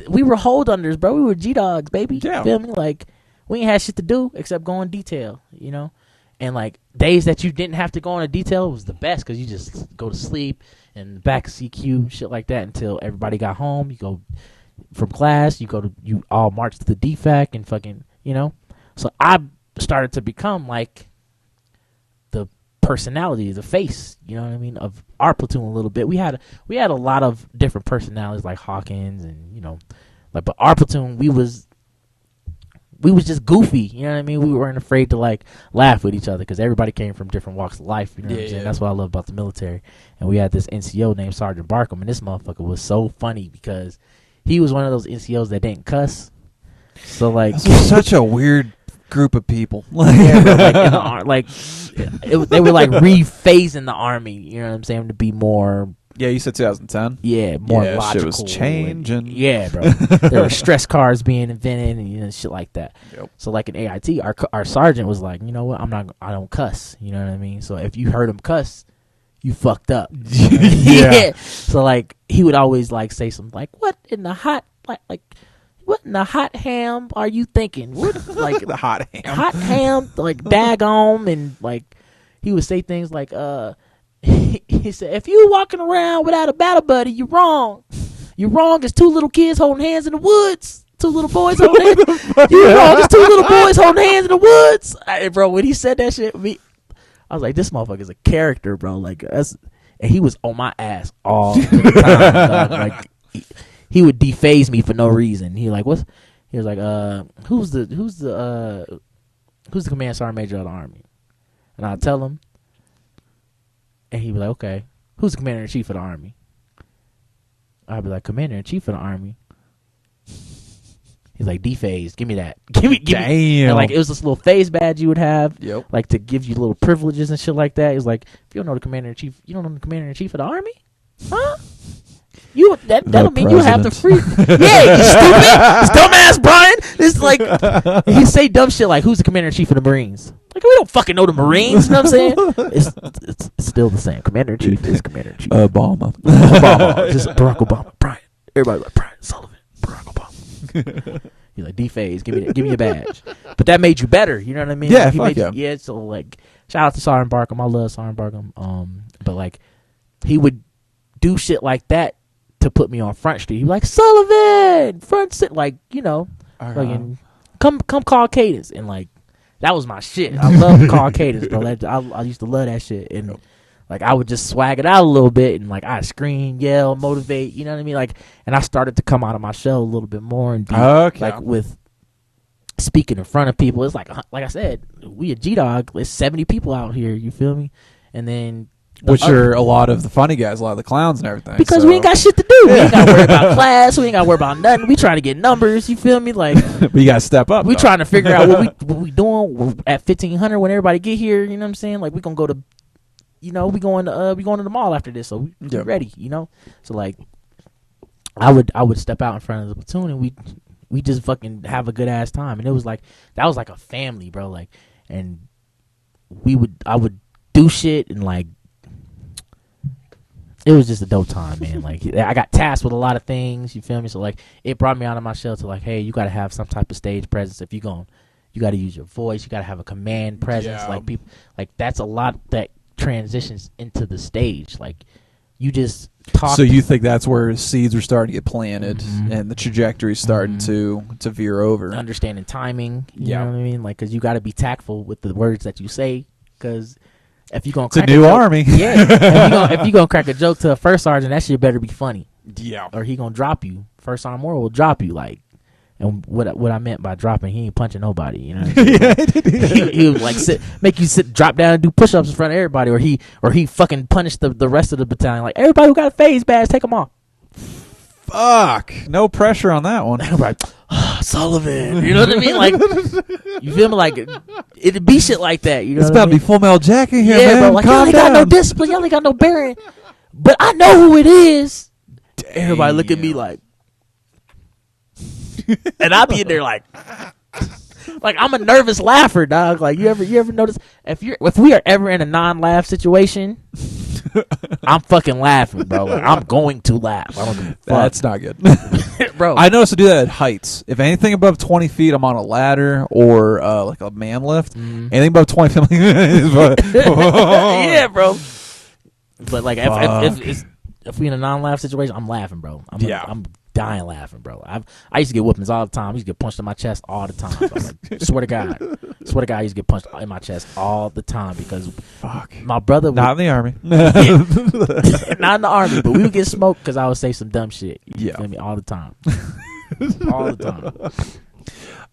we were hold unders, bro. We were G-Dogs, baby. Yeah. Feel me? Like, we ain't had shit to do except go in detail, And like, days that you didn't have to go on a detail was the best, because you just go to sleep in the back of CQ, shit like that, until everybody got home. You go from class, you all march to the DFAC and fucking, So I started to become like the personality, the face, you know what I mean, of our platoon a little bit. We had a lot of different personalities, like Hawkins, and but our platoon, we was just goofy, you know what I mean? We weren't afraid to like laugh with each other, because everybody came from different walks of life, you know what I'm saying? That's what I love about the military. And we had this NCO named Sergeant Barkham, and this motherfucker was so funny because he was one of those NCOs that didn't cuss. So like, this was such a weird group of people. Yeah, bro, like they were like rephasing the army, you know what I'm saying, to be more. Yeah, you said 2010. Yeah, more logical. Shit was changing. Yeah, bro. There were stress cars being invented and shit like that. Yep. So like in AIT, our sergeant was like, you know what, I don't cuss. You know what I mean? So if you heard him cuss, you fucked up. Yeah. So like, he would always like say something like, what in the hot ham are you thinking? What, like the hot ham? Hot ham, like daggone, and like he would say things like, he said, if you walking around without a battle buddy, you're wrong. You're wrong. It's two little kids holding hands in the woods. Two little boys holding hands. You're wrong. It's two little boys holding hands in the woods. Bro, when he said that shit, I was like, this motherfucker is a character, bro. Like, and he was on my ass all the time. Like, he would dephase me for no reason. He like, what's? He was like, who's the command sergeant major of the army? And I'll tell him, and he'd be like, okay, who's the commander in chief of the army? I'd be like, commander in chief of the army. He's like, dephased. Give me that. Give me. And like, it was this little phase badge you would have, like to give you little privileges and shit like that. He's like, if you don't know the commander in chief, you don't know the commander in chief of the army, huh? That'll mean you have the free. Yeah, you stupid, dumbass Brian. It's like, he say dumb shit like, who's the commander in chief of the Marines? Like, we don't fucking know the Marines. You know what I'm saying? It's still the same. Commander in chief is commander in chief. Obama. Just Barack Obama. Brian. Everybody like Brian Sullivan. Barack Obama. He's like, D-phase, give me a badge. But that made you better, you know what I mean? Yeah, like, fuck yeah. So like, shout out to Sergeant Barkham. I love Sergeant Barkham. But like, he would do shit like that to put me on Front Street. He'd be like, Sullivan, front sit, like, fucking come call Cadence, and like, That was my shit. I love call cadence, bro. I used to love that shit, and like I would just swag it out a little bit, and like I scream, yell, motivate. You know what I mean? Like, and I started to come out of my shell a little bit more and be like with speaking in front of people. It's like I said, we a G-Dog. There's 70 people out here. You feel me? And then. Which are a lot of the funny guys, a lot of the clowns and everything. Because we ain't got shit to do. We ain't got to worry about class. We ain't got to worry about nothing. We trying to get numbers. You feel me? Like, but you got to step up. We trying to figure out what we doing. We're at 1500 when everybody get here. You know what I'm saying? Like, we gonna go to, we going to the mall after this. So we ready. You know. So like, I would step out in front of the platoon and we just fucking have a good ass time. And it was like that was like a family, bro. Like, and I would do shit and like. It was just a dope time, man. Like, I got tasked with a lot of things, you feel me? So, like, it brought me out of my shell to, like, hey, you got to have some type of stage presence. If you got to use your voice. You got to have a command presence. Like, people, like, that's a lot that transitions into the stage. Like, you just talk. So, you think that's where seeds are starting to get planted and the trajectory starting to veer over? Understanding timing, you know what I mean? Like, because you got to be tactful with the words that you say, because... If you gonna crack a new army, if you gonna crack a joke to a first sergeant, that shit better be funny. Yeah, or he gonna drop you. First sergeant Moore will drop you. Like, and what I meant by dropping, he ain't punching nobody. You know, he would like make you drop down and do push-ups in front of everybody, or he fucking punish the rest of the battalion. Like, everybody who got a phase badge, take them off. Fuck, no pressure on that one. Everybody, Sullivan, you know what I mean? Like, you feel me? Like, it'd be shit like that. You know, it's about to be Full Metal Jacket here, man. Bro. Like, y'all ain't got no discipline, y'all ain't got no bearing, but I know who it is. Damn. Everybody look at me like, and I be in there like I'm a nervous laugher, dog. Like, you ever notice if we are ever in a non-laugh situation, I'm fucking laughing, bro. Like, I'm going to laugh. I don't give a fuck. That's not good. Bro, I notice to do that at heights. If anything above 20 feet, I'm on a ladder or like a man lift. Anything above 20 feet, I'm like, yeah, bro. But like, if we in a non-laugh situation, I'm laughing, bro. I'm dying laughing, bro. I used to get whoopings all the time. I used to get punched in my chest all the time. So like, swear to God, I used to get punched in my chest all the time because my brother not in the army, not in the army, but we would get smoked because I would say some dumb shit. You feel me? All the time, all the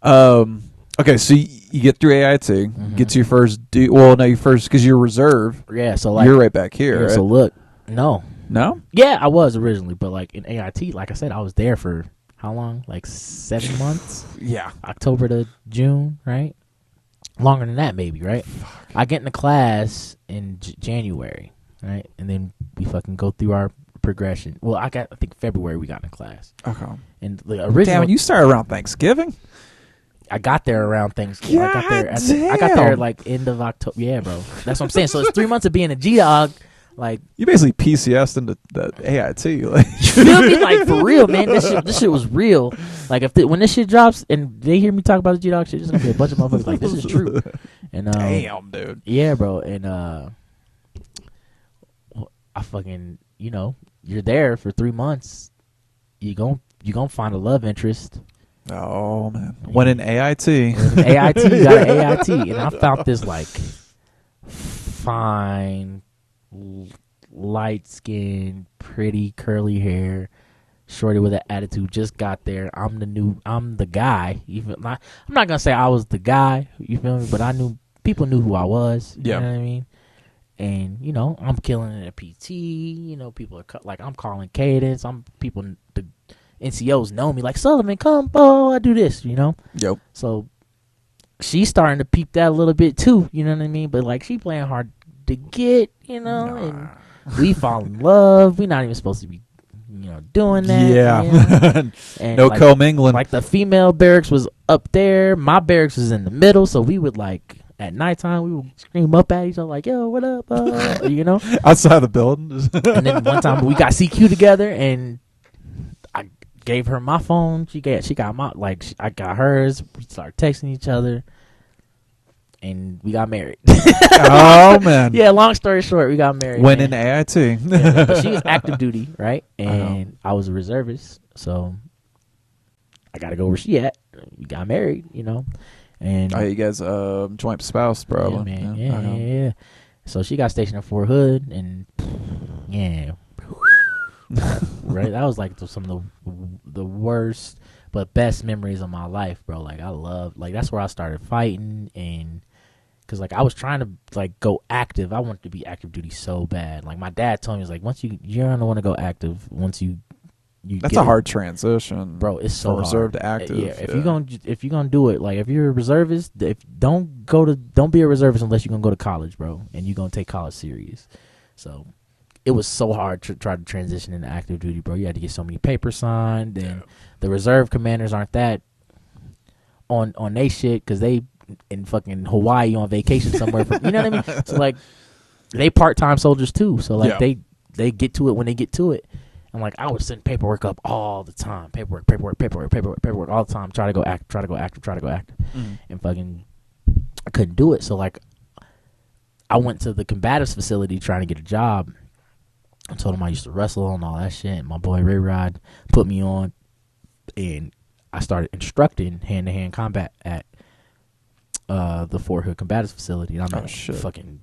time. Okay, so you get through AIT, get to your first because you're reserve. Yeah, so like you're right back here. Right? So look, no. Yeah, I was originally, but like in AIT, like I said, I was there for how long? Like 7 months. Yeah, October to June, right? Longer than that, maybe, right? Fuck. I get into class in January, right, and then we fucking go through our progression. Well, I think February we got into class. Okay. And the original. Damn, you started around Thanksgiving. I got there around Thanksgiving. I got there like end of October. Yeah, bro. That's what I'm saying. So it's 3 months of being a G-Dog. Like, you basically PCS'd into the AIT. Like, you feel me? Like, for real, man. This shit was real. Like, when this shit drops and they hear me talk about the G-Dog shit, there's gonna be a bunch of motherfuckers like, this is true. And damn, dude. Yeah, bro. And I fucking, you're there for 3 months. You gonna find a love interest. Oh man. When in AIT. You got an AIT, and I found this like fine, light skin, pretty curly hair, shorty with an attitude. Just got there. I'm the guy. I'm not gonna say I was the guy. You feel me? But people knew who I was. You know what I mean? And I'm killing it at PT. People are like, I'm calling cadence. The NCOs know me. Like, Sullivan, come, I do this. Yep. So she's starting to peep that a little bit too. You know what I mean? But like, she playing hard to get. And we fall in love. We're not even supposed to be, doing that. Yeah. And no like, commingling. Like, the female barracks was up there. My barracks was in the middle. So we would like, at nighttime, we would scream up at each other like, yo, what up? Outside the building. And then one time we got CQ together and I gave her my phone. She got my, like, I got hers. We started texting each other. And we got married. Oh, man. Yeah, long story short, we got married. When in AIT. Yeah, but she was active duty, right? And I was a reservist. So I got to go where she at. We got married, And you guys joint spouse probably. Yeah, man. Yeah. So she got stationed at Fort Hood, and yeah, right. That was like some of the worst but best memories of my life, bro. Like I love, like that's where I started fighting, and because like I was trying to like go active. I wanted to be active duty so bad. Like my dad told me, he's like, once you're gonna want to go active once you that's a hard transition, bro. It's so from reserve hard. to active. Yeah, if you're gonna do it, like if you're a reservist, don't be a reservist unless you're gonna go to college, bro, and you're gonna take college serious. So it was so hard to try to transition into active duty, bro. You had to get so many papers signed, and the reserve commanders aren't that on they shit because they in fucking Hawaii on vacation somewhere. You know what I mean? So like they part-time soldiers too. So like they get to it when they get to it. And like I would send paperwork up all the time, paperwork all the time. Try to go active, and fucking I couldn't do it. So like I went to the combatives facility trying to get a job. I told him I used to wrestle and all that shit. And my boy Ray Rod put me on, and I started instructing hand-to-hand combat at the Fort Hood combatives facility. And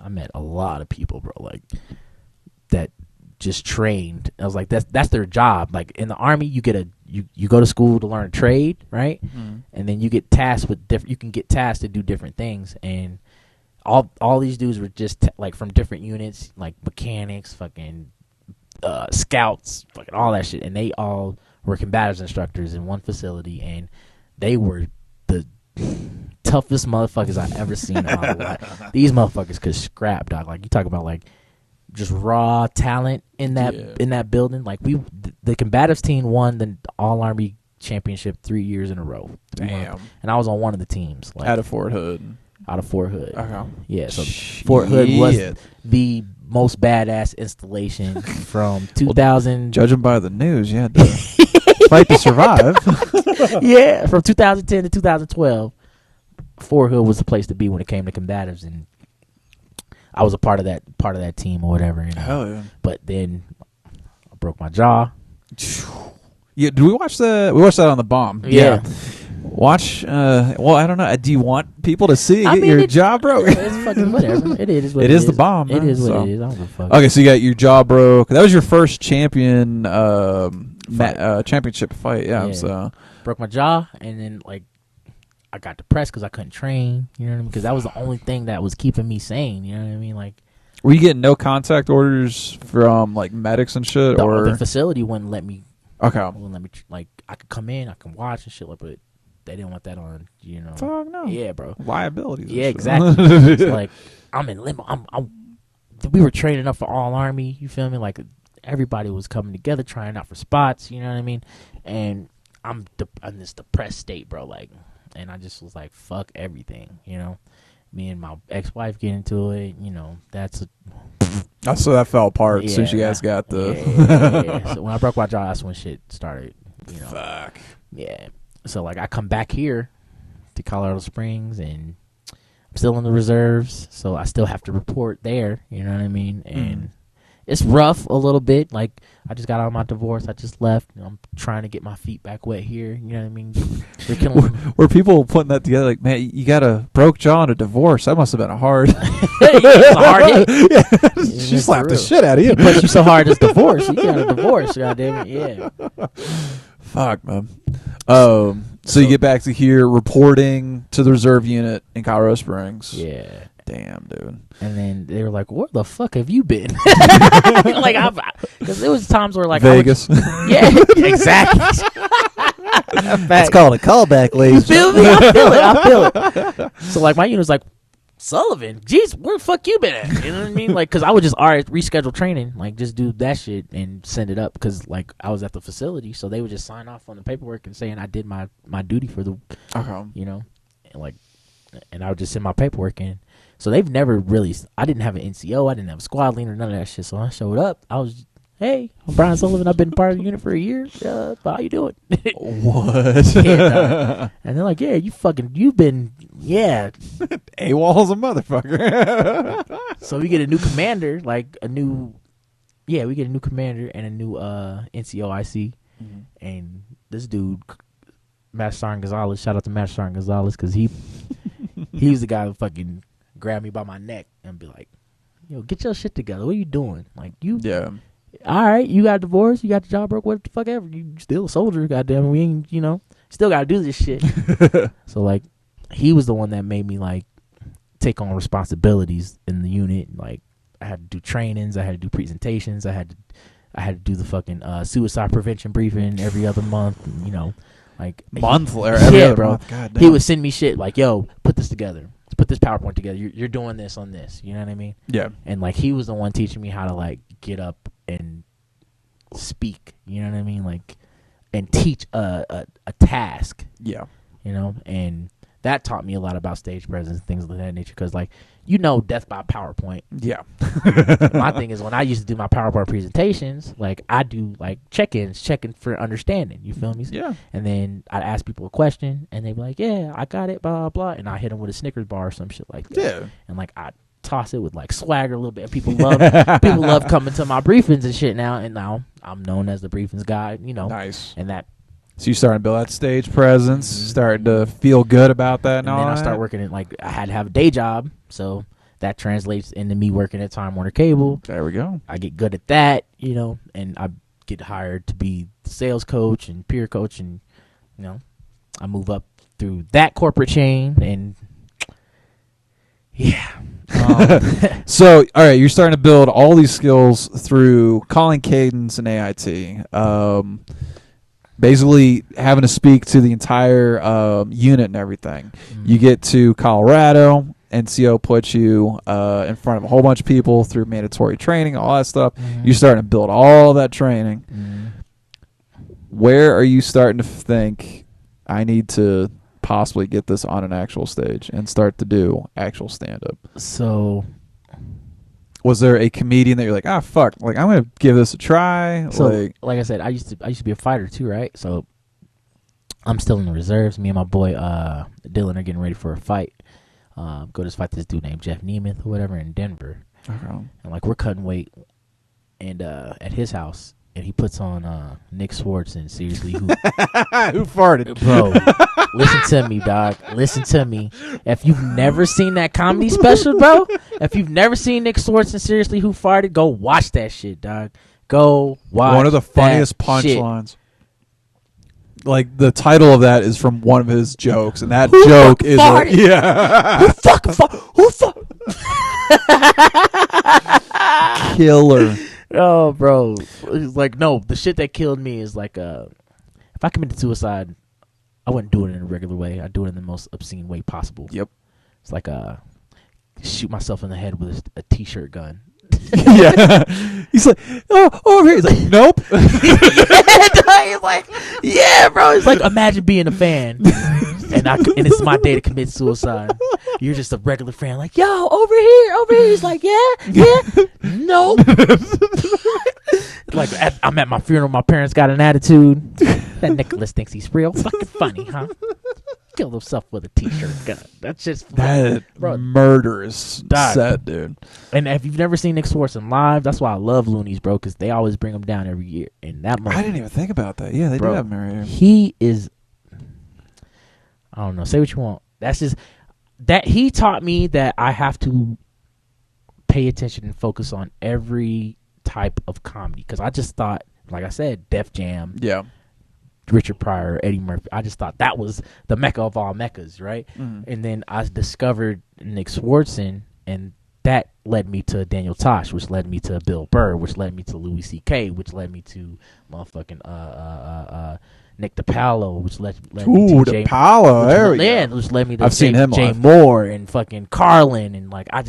I met a lot of people, bro, like that just trained. I was like, that's their job. Like in the Army, you get you go to school to learn a trade, right? And then you get tasked with you can get tasked to do different things. And all these dudes were just like from different units, like mechanics, fucking scouts, fucking all that shit. And they all were combatives instructors in one facility, and they were the toughest motherfuckers I ever seen in my life. These motherfuckers could scrap, dog. Like you talk about like just raw talent in that building. Like the combatives team won the All Army Championship 3 years in a row. Damn. And I was on one of the teams. Like, out of Fort Hood. Okay. Yeah, so Fort Hood was the most badass installation from 2000. Judging by the news, you had to fight to survive. Yeah, from 2010 to 2012, Fort Hood was the place to be when it came to combatives, and I was a part of that team or whatever. You know? Hell yeah! But then I broke my jaw. Yeah, do we watch that? We watched that on the bomb. Yeah. Watch. Well, I don't know. Do you want people to see your jaw broke? It's fucking whatever. It is what it is. The bomb. It man, is what so. it is. I don't give a fuck. Okay, so you got your jaw broke. That was your first championship fight. Yeah. So broke my jaw, and then like I got depressed because I couldn't train. You know what I mean? Because that was the only thing that was keeping me sane. You know what I mean? Like, were you getting no contact orders from like medics and shit, or the facility wouldn't let me? Okay, wouldn't let me. Like, I could come in, I can watch and shit, like, but they didn't want that on. You know? Fuck no. Yeah, bro. Liabilities. Yeah, exactly. It's like I'm in limbo. We were training up for All Army. You feel me? Like everybody was coming together, trying out for spots. You know what I mean? And I'm in this depressed state, bro. Like. And I just was like, fuck everything, you know. Me and my ex-wife get into it, you know. So that fell apart since you guys got the. Yeah. So when I broke my jaw, that's when shit started, you know. Fuck. Yeah. So like I come back here to Colorado Springs, and I'm still in the reserves, so I still have to report there. You know what I mean? And it's rough a little bit. Like I just got out of my divorce. I just left. I'm trying to get my feet back wet here. You know what I mean? Were people putting that together? Like, man, you got a broke jaw and a divorce. That must have been a hard. It's a hard hit. Yeah. She slapped the shit out of you. But you so hard as divorce. You got a divorce. Goddamn it. Yeah. Fuck, man. So you get back to here reporting to the reserve unit in Colorado Springs. Yeah. Damn, dude. And then they were like, "Where the fuck have you been?" Like, because there was times where like Vegas. Yeah, exactly. That's called a callback, ladies. You feel me? I feel it. So like my unit was like, Sullivan, jeez, where the fuck you been at? You know what I mean? Like, because I would just reschedule training, like just do that shit and send it up because like I was at the facility, so they would just sign off on the paperwork and saying I did my duty for the, you know, and I would just send my paperwork in. So they've never really. I didn't have an NCO. I didn't have a squad leader. None of that shit. So when I showed up, I was, hey, I'm Brian Sullivan. I've been part of the unit for a year. How you doing? What? And they're like, yeah, you've been, yeah. AWOL's a motherfucker. So we get a new commander, we get a new commander and a new NCO IC, and this dude Master Sergeant Gonzalez. Shout out to Master Sergeant Gonzalez because he was the guy who fucking grabbed me by my neck and be like, "Yo, get your shit together. What are you doing? Like you, all right, you got divorced, you got the job broke, what the fuck ever. You still a soldier, goddamn. We ain't, still got to do this shit." So like, he was the one that made me like take on responsibilities in the unit. Like I had to do trainings, I had to do presentations, I had to do the fucking suicide prevention briefing every other month. Like monthly or every other month. God damn. He would send me shit like, "Yo, put this together. Put this PowerPoint together. You're doing this on this." You know what I mean? Yeah. And like he was the one teaching me how to like get up and speak. You know what I mean? Like and teach a task. Yeah. And that taught me a lot about stage presence and things of that nature. Because like death by PowerPoint. Yeah. My thing is when I used to do my PowerPoint presentations, like I do like checking for understanding. You feel me? Yeah. And then I'd ask people a question, and they'd be like, "Yeah, I got it," blah blah blah, and I hit them with a Snickers bar or some shit like that. Yeah. And like I toss it with like swagger a little bit. And people love coming to my briefings and shit now. And now I'm known as the briefings guy. Nice. And that. So you starting to build that stage presence, starting to feel good about that, and then I start working at like I had to have a day job, so that translates into me working at Time Warner Cable. There we go. I get good at that, and I get hired to be sales coach and peer coach, and I move up through that corporate chain, and yeah. So, all right, you're starting to build all these skills through calling cadence and AIT. Basically having to speak to the entire unit and everything. Mm-hmm. You get to Colorado, NCO puts you in front of a whole bunch of people through mandatory training, all that stuff. Mm-hmm. You're starting to build all that training. Mm-hmm. Where are you starting to think, I need to possibly get this on an actual stage and start to do actual stand-up? So... was there a comedian that you're like, fuck, like I'm gonna give this a try? So, like I said, I used to be a fighter too, right? So I'm still in the reserves. Me and my boy Dylan are getting ready for a fight. Go to fight this dude named Jeff Nemeth or whatever in Denver. Okay. And like we're cutting weight, and at his house, and he puts on Nick Swartz and seriously who farted, bro. Listen to me, dog. Listen to me. If you've never seen that comedy special, bro, if you've never seen Nick Swartz and seriously who farted, go watch that shit, dog. Go watch. One of the funniest punchlines. Like the title of that is from one of his jokes, and that joke is who fucking farted? Killer. Oh, bro. It's like, no, the shit that killed me is like, if I committed suicide, I wouldn't do it in a regular way. I'd do it in the most obscene way possible. Yep. It's like shoot myself in the head with a t-shirt gun. Yeah. He's like, oh, over here. He's like, nope. He's like, yeah, bro. It's like, imagine being a fan. And it's my day to commit suicide. You're just a regular fan, like, yo, over here. He's like, yeah, nope. Like, I'm at my funeral. My parents got an attitude. That Nicholas thinks he's real fucking funny, huh? Killed himself with a t-shirt gun. That's just that murderous set, dude. And if you've never seen Nick Swartz in live, that's why I love Loonies, bro, because they always bring him down every year. And that moment, I didn't even think about that. Yeah, they do have him every year. He is, I don't know. Say what you want. That's just that he taught me that I have to pay attention and focus on every type of comedy, because I just thought, like I said, Def Jam, Richard Pryor, Eddie Murphy, I just thought that was the mecca of all meccas, right? Mm-hmm. And then I discovered Nick Swartzen, and that led me to Daniel Tosh, which led me to Bill Burr, which led me to Louis C.K., which led me to motherfucking Nick DiPaolo, which led me to DiPaolo, there we go. Which led me to I've seen him Jay live. Moore and fucking Carlin, and like I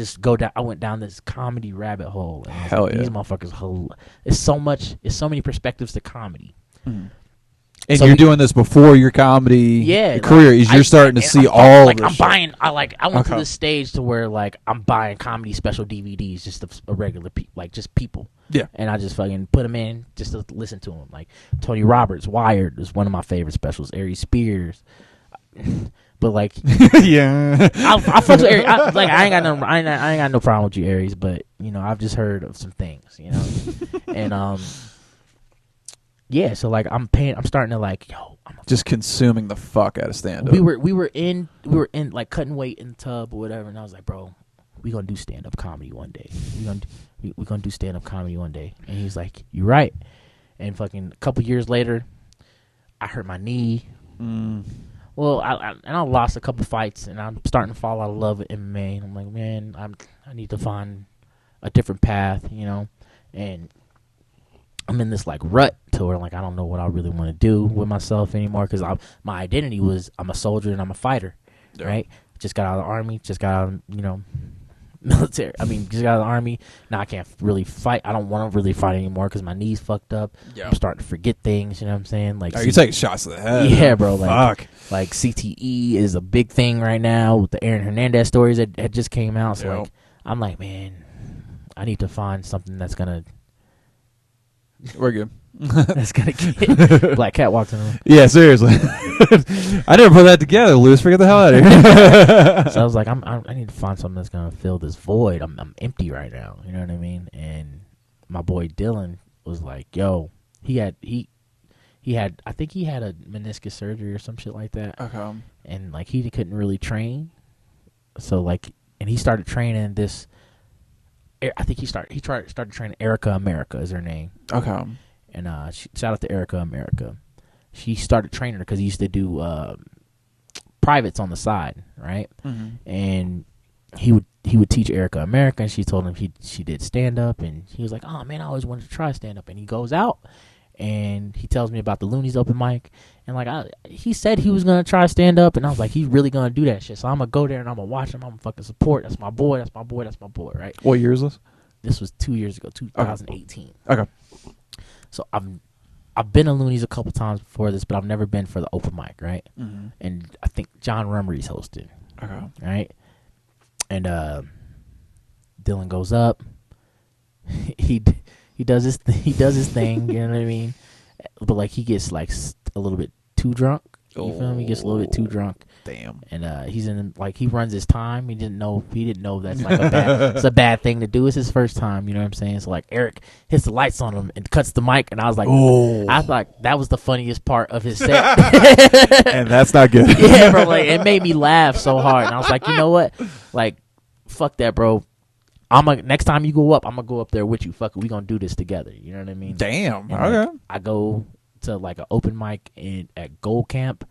went down this comedy rabbit hole. And Hell yeah, these motherfuckers. It's so many perspectives to comedy. Mm. And so you're doing this before your comedy career. You're starting to see all like this I'm buying. I went to this stage to where like I'm buying comedy special DVDs, just a regular like just people. Yeah. And I just fucking put them in just to listen to them. Like Tony Roberts, Wired is one of my favorite specials. Aries Spears. But like, yeah, I fuck with Aries. I ain't got no problem with you, Aries. But I've just heard of some things, and yeah, so like I'm starting to like, yo, Just consuming the fuck out of stand up. we were in like cutting weight in the tub or whatever, and I was like, bro, we gonna do stand up comedy one day. We gonna do stand up comedy one day. And he was like, you right. And fucking a couple years later, I hurt my knee. Well, I lost a couple fights, and I'm starting to fall out of love with MMA. And I'm like, man, I need to find a different path, you know. And I'm in this like rut to where like I don't know what I really want to do with myself anymore, because my identity was I'm a soldier and I'm a fighter, right? Just got out of the army, just got out of, you know, military. I mean, just got out of the army. Now I can't really fight. I don't want to really fight anymore because my knee's fucked up. Yeah. I'm starting to forget things. You know what I'm saying? Like, you taking shots to the head? Yeah, bro. Like, fuck. Like CTE is a big thing right now with the Aaron Hernandez stories that had just came out. So like, I'm like, man, I need to find something that's gonna. We're good. That's gonna get Black Cat walked in the room. Yeah, seriously. I never put that together, Luis. Get the hell out of here. So I was like, I need to find something that's gonna fill this void. I'm empty right now. You know what I mean? And my boy Dylan was like, yo, he had I think he had a meniscus surgery or some shit like that. Okay. And like he couldn't really train. So like, and he started training this. I think he started training Erica America is her name. Okay. And shout out to Erica America. She started training her because he used to do privates on the side, right? Mm-hmm. And he would teach Erica America, and she told him she did stand up, and he was like, oh man, I always wanted to try stand up. And he goes out and he tells me about the Loonies open mic, and like he said he was gonna try stand up, and I was like, he's really gonna do that shit. So I'm gonna go there and I'm gonna watch him. I'm gonna fucking support. That's my boy. That's my boy. That's my boy. Right? What year is this? This was 2 years ago, 2018. Okay. So I've been to Loonies a couple times before this, but I've never been for the open mic, right? Mm-hmm. And I think John Rummery's hosting. Okay. Right? And Dylan goes up. He does his thing, you know what I mean? But like he gets like a little bit too drunk. You feel me? He gets a little bit too drunk. Damn. And he's in like he runs his time. He didn't know that's like it's a bad thing to do. It's his first time, you know what I'm saying? So like Eric hits the lights on him and cuts the mic, and I was like, I thought that was the funniest part of his set. And that's not good. Yeah, bro. Like it made me laugh so hard, and I was like, you know what? Like, fuck that, bro. Next time you go up, I'm gonna go up there with you. Fuck it, we gonna do this together. You know what I mean? Damn. And, Okay. like, I go to like an open mic at Gold Camp,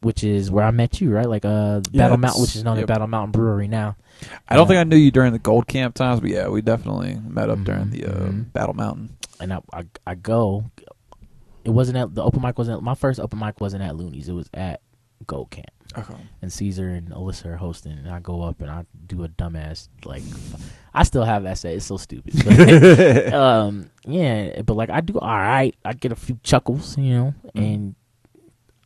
which is where I met you, right? Like Battle Mountain, which is known as Battle Mountain Brewery now. I don't think I knew you during the Gold Camp times, but yeah, we definitely met up during the Battle Mountain. And I go. It wasn't at the open mic. My first open mic wasn't at Looney's. It was at Gold Camp. Okay. And Caesar and Alyssa are hosting, and I go up and I do a dumbass like I still have that set. It's so stupid. But, yeah, but like I do all right. I get a few chuckles, you know, and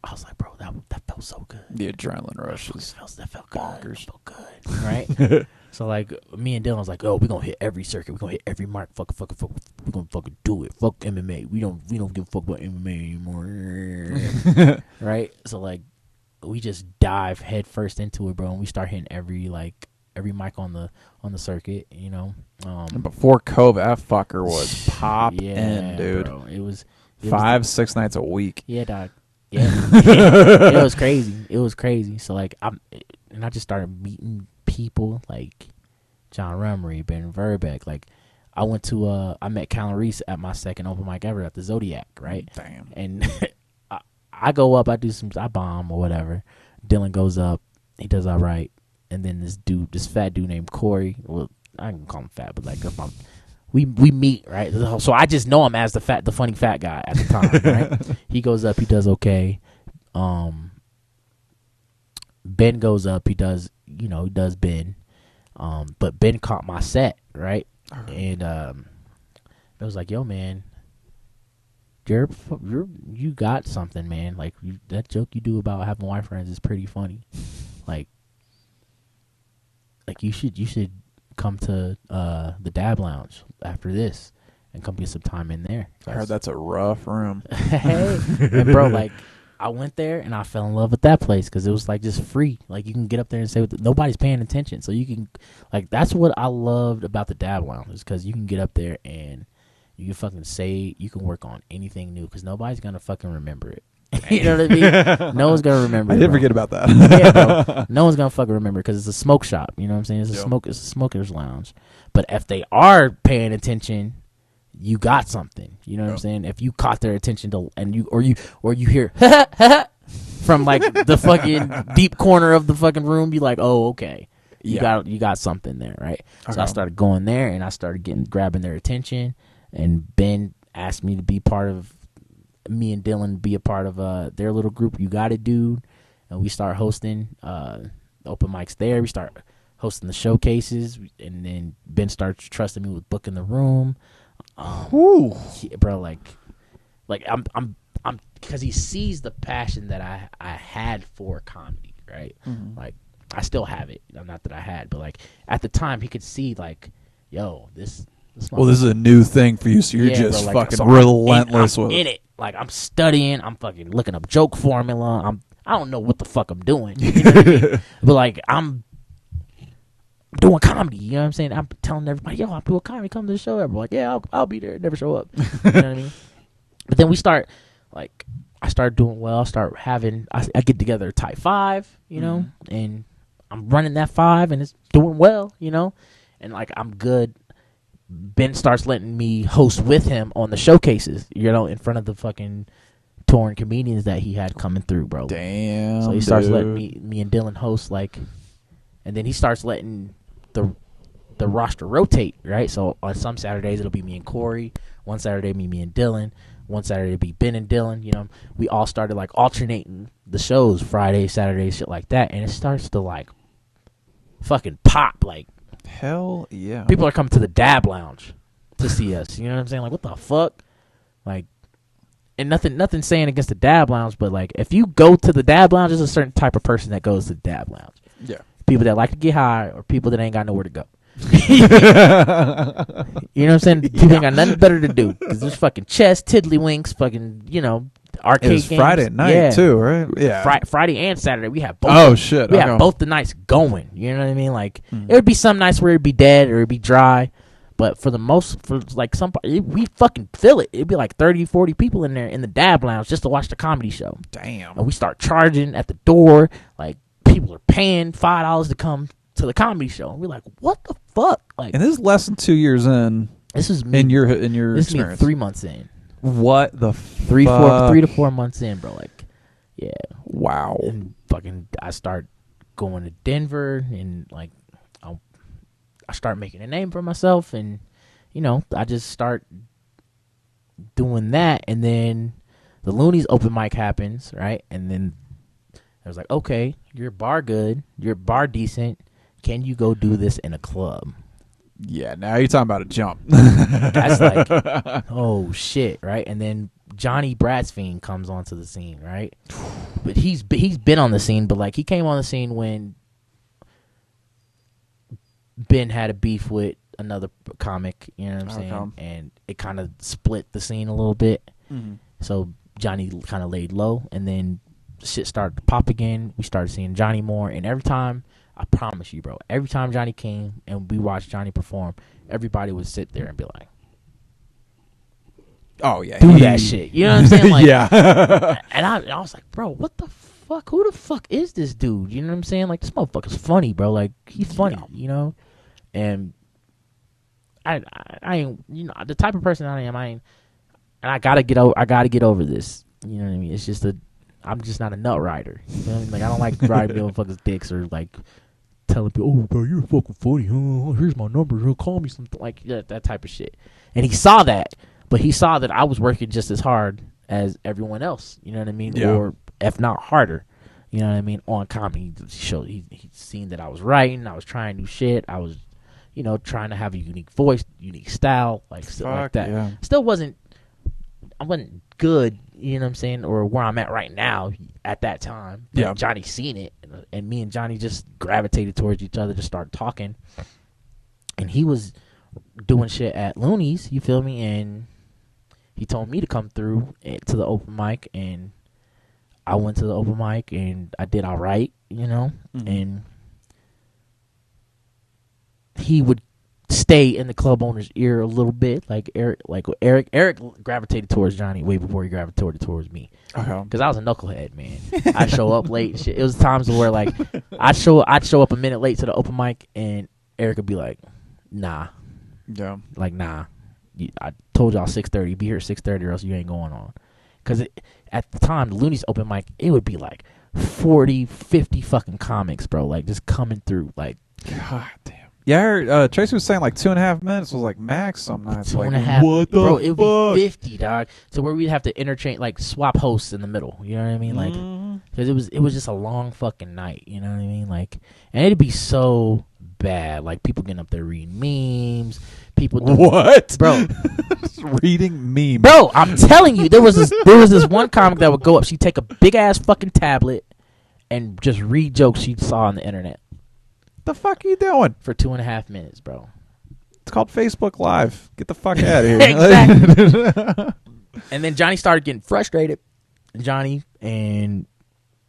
I was like, bro, that felt so good. The adrenaline rushes. That felt good. Bonkers. That felt good, right? So like me and Dylan was like, oh, we're gonna hit every circuit. We're gonna hit every mark. Fuck. We're gonna fucking do it. Fuck MMA. We don't give a fuck about MMA anymore. Right? So like we just dive head first into it, bro, and we start hitting every mic on the circuit, you know. Before COVID, that fucker was popping, dude. Bro. It was 5-6 nights a week. Yeah, dog. Yeah. It was crazy. So like I just started meeting people like John Rummery, Ben Verbeek. Like I met Callan Reese at my second open mic ever at the Zodiac, right? Damn. And I go up, I bomb or whatever. Dylan goes up, he does all right, and then this fat dude named Corey. Well, I can call him fat, but like we meet, right? So I just know him as the funny fat guy at the time, right? He goes up, he does okay. Ben goes up, he does Ben. But Ben caught my set, right? And it was like, yo, man, you got something, man. Like that joke you do about having white friends is pretty funny. Like you should come to the Dab Lounge after this and come get some time in there. I heard that's a rough room. Hey, and bro, like I went there and I fell in love with that place because it was like just free. Like you can get up there and say nobody's paying attention, so you can like that's what I loved about the Dab Lounge is because you can get up there and You can fucking say, you can work on anything new because nobody's gonna fucking remember it. You know what I mean? No one's gonna remember. I it, did bro. forget about that. Yeah, bro. No one's gonna fucking remember because it's a smoke shop. You know what I'm saying? It's a Yep. It's a smoker's lounge. But if they are paying attention, you got something. You know what I'm saying? If you caught their attention and you hear from like the fucking deep corner of the fucking room, be like, oh, okay. You got something there, right? So I started going there and I started grabbing their attention, and Ben asked me to be part of me and Dylan be a part of their little group. You Got It, Dude. And we start hosting open mics there. We start hosting the showcases, and then Ben starts trusting me with booking the room. Yeah, bro, like I'm because he sees the passion that I had for comedy, right? Mm-hmm. Like I still have it. Not that I had, but like at the time he could see like, yo, this Well, this is a new thing for you, so you're just bro, like, fucking so relentless I'm with in it. Like I'm studying, I'm fucking looking up joke formula. I don't know what the fuck I'm doing, you know what I mean? But like I'm doing comedy. You know what I'm saying? I'm telling everybody, yo, I'll do a comedy. Come to the show. Everyone's like, yeah, I'll be there. Never show up. You know what I mean? But then I start doing well. I get together a type 5, you know, and I'm running that 5 and it's doing well, you know, and like I'm good. Ben starts letting me host with him on the showcases, you know, in front of the fucking touring comedians that he had coming through, bro. Damn. So he starts letting me and Dylan host, like, and then he starts letting the roster rotate, right? So on some Saturdays it'll be me and Corey. One Saturday me and Dylan. One Saturday it'll be Ben and Dylan. You know, we all started like alternating the shows, Friday, Saturday, shit like that, and it starts to like fucking pop. Like hell yeah. people are coming to the Dab Lounge to see us. You know what I'm saying? Like what the fuck? Like, and nothing saying against the Dab Lounge, but like if you go to the Dab Lounge, there's a certain type of person that goes to the Dab Lounge. Yeah. People that like to get high or people that ain't got nowhere to go. You know what I'm saying? People ain't got nothing better to do because there's fucking chess, tiddlywinks, fucking, you know, arcade It was games. Friday night too, right? Yeah. Friday and Saturday. We have both. Oh shit. We have both the nights going. You know what I mean? Like it would be some nights where it'd be dead or it'd be dry, but for like we fucking fill it. It'd be like 30, 40 people in there in the Dab Lounge just to watch the comedy show. Damn. And we start charging at the door. Like people are paying $5 to come to the comedy show, and we're like, what the fuck? Like, And this is less than 2 years in. this is me. In your This is me experience. 3 months in. What the 3 to 4 months in, bro. Like, yeah. Wow. And fucking, I start going to Denver, and like, I start making a name for myself, and you know, I just start doing that, and then the Loonies open mic happens, right? And then I was like, okay, you're bar good, you're bar decent. Can you go do this in a club? Yeah, now you're talking about a jump. That's like, oh shit, right? And then Johnny Bradsfield comes onto the scene, right? But he's been on the scene, but like he came on the scene when Ben had a beef with another comic, you know what I'm saying? And it kind of split the scene a little bit. Mm-hmm. So Johnny kind of laid low, and then shit started to pop again. We started seeing Johnny more, and every time, I promise you, bro, every time Johnny came and we watched Johnny perform, everybody would sit there and be like, oh yeah, do that shit. You know what I'm saying? Like, yeah. And I was like, bro, what the fuck? Who the fuck is this dude? You know what I'm saying? Like, this motherfucker's funny, bro. Like, he's funny, you know? And I ain't, you know, the type of person I am, and I gotta get over this. You know what I mean? It's just I'm just not a nut rider. You know what I mean? Like, I don't like riding motherfuckers' dicks or like telling people, oh, bro, you're fucking funny. Here's my number. He'll call me something like that type of shit. And he saw that, but he saw that I was working just as hard as everyone else. You know what I mean? Yeah. Or if not harder. You know what I mean? On comedy, he'd seen that I was writing. I was trying new shit. I was, you know, trying to have a unique voice, unique style, like stuff like that. Yeah. I wasn't good, you know what I'm saying, or where I'm at right now at that time. But Yeah. Johnny seen it, and me and Johnny just gravitated towards each other to start talking. And he was doing shit at Looney's, you feel me? And he told me to come through to the open mic, and I went to the open mic, and I did all right, you know? Mm-hmm. And he would stay in the club owner's ear a little bit. Like Eric gravitated towards Johnny way before he gravitated towards me. Because I was a knucklehead, man. I'd show up late and shit. It was times where like I'd show up a minute late to the open mic, and Eric would be like, nah. Yeah. Like, nah. I told y'all 6:30. Be here at 6:30 or else you ain't going on. Because at the time, the Looney's open mic, it would be like 40, 50 fucking comics, bro. Like, just coming through. Like, God damn. Yeah, I heard Tracy was saying like 2.5 minutes was like max some nights. Two Like, and a half, what the bro, fuck? it would be 50, dog. So where we'd have to interchange, like, swap hosts in the middle. You know what I mean? Like, because it was just a long fucking night. You know what I mean? Like, and it'd be so bad. Like, people getting up there reading memes. People doing, what, bro? Reading memes, Bro, I'm telling you, there was this one comic that would go up. She'd take a big ass fucking tablet and just read jokes she saw on the internet. The fuck are you doing? For 2.5 minutes, bro. It's called Facebook Live. Get the fuck out of here. Exactly. And then Johnny started getting frustrated. Johnny, and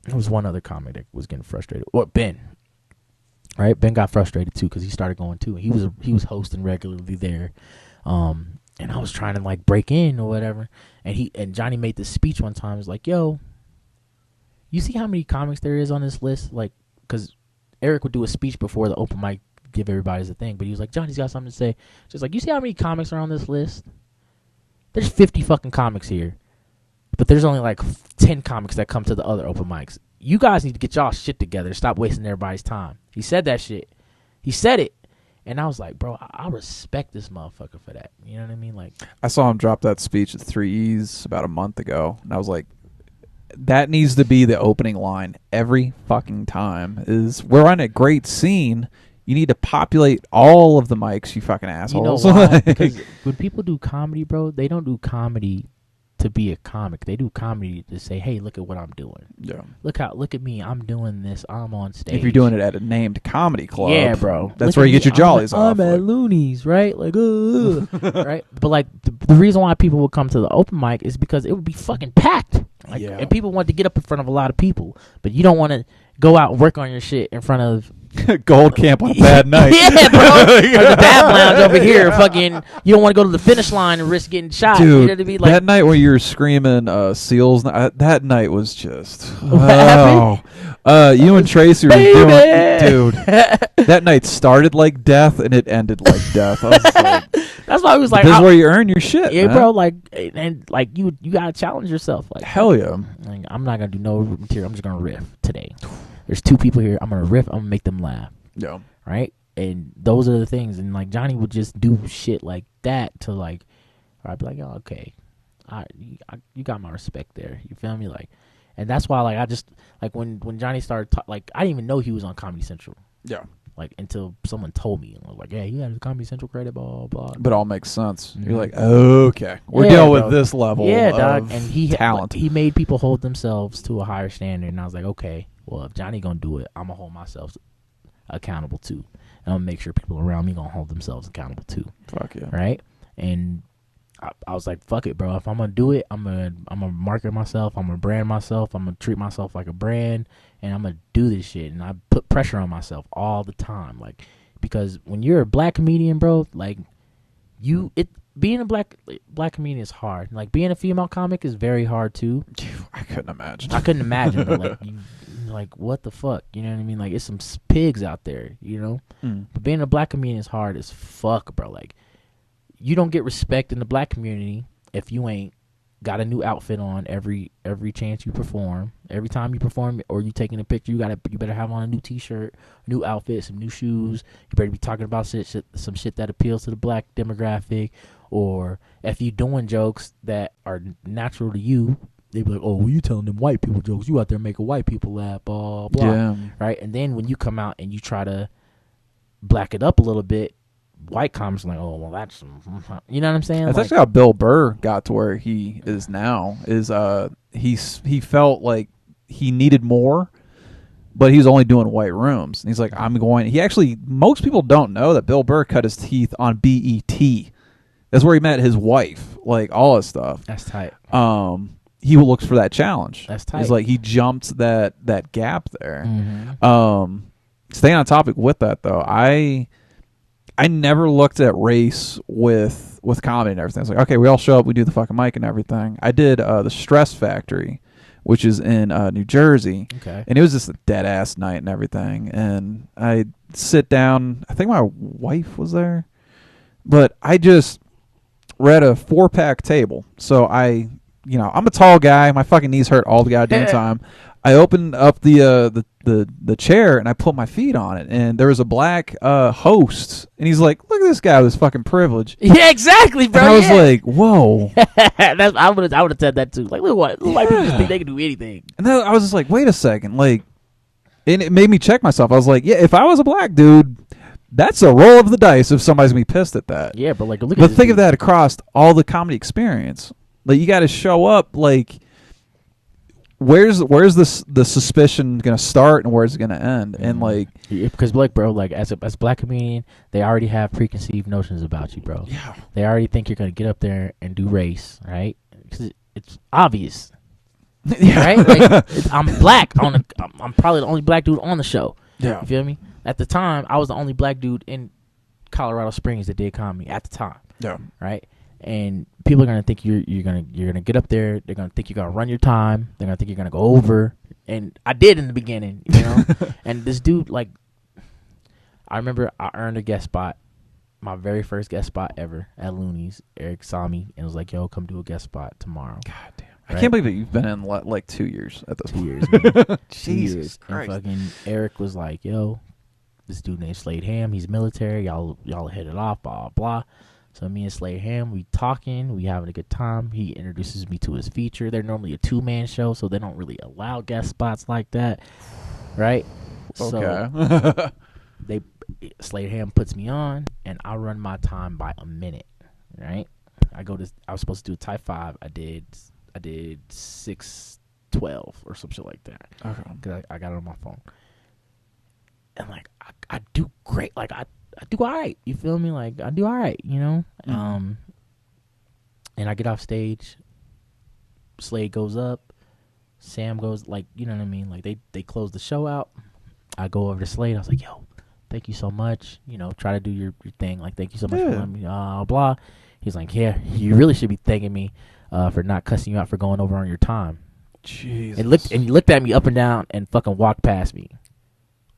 there was one other comic that was getting frustrated. Well, Ben. Right? Ben got frustrated too because he started going too. He was hosting regularly there. And I was trying to like break in or whatever. And Johnny made this speech one time. He was like, yo, you see how many comics there is on this list? Like, because Eric would do a speech before the open mic, give everybody the thing. But he was like, Johnny's got something to say. Just like, you see how many comics are on this list? There's 50 fucking comics here. But there's only like 10 comics that come to the other open mics. You guys need to get y'all shit together. Stop wasting everybody's time. He said that shit. He said it. And I was like, bro, I respect this motherfucker for that. You know what I mean? Like, I saw him drop that speech at 3E's about a month ago. And I was like, that needs to be the opening line every fucking time. Is we're on a great scene. You need to populate all of the mics, you fucking assholes. You know why? Because when people do comedy, bro, they don't do comedy to be a comic. They do comedy to say, hey, look at what I'm doing. Yeah. Look at me. I'm doing this. I'm on stage. If you're doing it at a named comedy club, yeah, bro. That's Look where at you get me. your jollies off. I'm at Looney's, right? Like, right? But like the reason why people would come to the open mic is because it would be fucking packed. Like, Yeah. And people want to get up in front of a lot of people, but you don't want to go out and work on your shit in front of Gold Camp on a bad night. Yeah, bro. Or the Dab Lounge over here. Fucking, you don't want to go to the finish line and risk getting shot. Dude, you know what I mean? Like, that night when you were screaming Seals, that night was just... happened? You and Tracy were doing... Baby! Dude, that night started like death and it ended like death. I was like, that's why I was like, this is where you earn your shit, yeah, man. bro. Like, and like you gotta challenge yourself. Like, Hell yeah. like, I'm not gonna do no material. I'm just gonna riff today. There's 2 people here. I'm gonna riff. I'm gonna make them laugh. Yeah. Right? And those are the things. And like Johnny would just do shit like that to like, or I'd be like, oh, okay, you got my respect there. You feel me? Like, and that's why like I just like when Johnny started like I didn't even know he was on Comedy Central. Yeah. Like until someone told me, and I was like, yeah, you got a Comedy Central credit, blah blah. But it all makes sense. Mhm. You're like, okay, we're Yeah, dealing bro. with this level Yeah, of dog. And talent. he made people hold themselves to a higher standard, and I was like, okay, well, if Johnny gonna do it, I'm gonna hold myself accountable too, and I'm gonna make sure people around me gonna hold themselves accountable too. Fuck yeah. Right? And I was like, fuck it, bro. If I'm gonna do it, I'm gonna market myself. I'm gonna brand myself. I'm gonna treat myself like a brand, and I'm gonna do this shit. And I put pressure on myself all the time, like, because when you're a black comedian, bro, like being a black comedian is hard. Like being a female comic is very hard too. I couldn't imagine. I couldn't imagine, but like, like what the fuck, you know what I mean? Like it's some pigs out there, you know. But being a black comedian is hard as fuck, bro. Like you don't get respect in the black community if you ain't got a new outfit on every chance you perform. Every time you perform or you taking a picture, you better have on a new t-shirt, new outfit, some new shoes. You better be talking about some shit that appeals to the black demographic. Or if you doing jokes that are natural to you, they be like, oh, well, you telling them white people jokes. You out there making white people laugh, blah, blah. Yeah. Right? And then when you come out and you try to black it up a little bit, white comics are like, oh, well, that's... You know what I'm saying? That's like, actually how Bill Burr got to where he is now. Is he felt like he needed more, but he was only doing white rooms. And he's like, most people don't know that Bill Burr cut his teeth on BET. That's where he met his wife, like all his stuff. That's tight. He looks for that challenge. That's tight. He's like, he jumped that gap there. Mm-hmm. Staying on topic with that though, I never looked at race with comedy and everything. It's like, okay, we all show up, we do the fucking mic and everything. I did the Stress Factory, which is in New Jersey. Okay. And it was just a dead ass night and everything. And I sit down. I think my wife was there, but I just read a 4-pack table. So I'm a tall guy. My fucking knees hurt all the goddamn time. I opened up the chair and I put my feet on it, and there was a black host, and he's like, "Look at this guy with his fucking privilege." Yeah, exactly, bro. And I was like, "Whoa!" I would have said that too. Like, look what white people just think they can do anything. And then I was just like, "Wait a second!" Like, and it made me check myself. I was like, "Yeah, if I was a black dude, that's a roll of the dice if somebody's gonna be pissed at that." Yeah, but like, look. But think of that across all the comedy experience. Like, you got to show up. Like, where's the suspicion gonna start and where's it gonna end? And like, because like, bro, like as a black comedian, they already have preconceived notions about you, bro. yeah, They already think you're gonna get up there and do race, right? 'Cause it's obvious, right? Like, I'm black I'm probably the only black dude on the show. yeah, You feel me? At the time, I was the only black dude in Colorado Springs that did comedy at the time, yeah. right? And people are gonna think you're gonna get up there. They're gonna think you're gonna run your time. They're gonna think you're gonna go over. And I did in the beginning, you know. And this dude, like, I remember I earned a guest spot, my very first guest spot ever at Looney's. Eric saw me and was like, "Yo, come do a guest spot tomorrow." God damn, Right? I can't believe that you've been in like 2 years at this 2 point. years, man. 2 Jesus years. Christ. And fucking Eric was like, "Yo, this dude named Slade Ham. He's military. Y'all hit it off. Blah blah." So me and Slade Ham, we talking, we having a good time. He introduces me to his feature. They're normally a 2-man show, so they don't really allow guest spots like that, right? Okay. So Slade Ham puts me on, and I run my time by a minute, right? I was supposed to do a type 5. I did 6:12 or some shit like that. Okay. Cause I got it on my phone, and like I do great. Like I do all right. You feel me? Like I do all right. You know. Mm-hmm. And I get off stage. Slade goes up. Sam goes, like, you know what I mean? Like they close the show out. I go over to Slade. I was like, "Yo, thank you so much. You know, try to do your thing. Like, thank you so much for letting me. Blah." He's like, "Yeah, you really should be thanking me for not cussing you out for going over on your time." Jesus. And he looked at me up and down and fucking walked past me,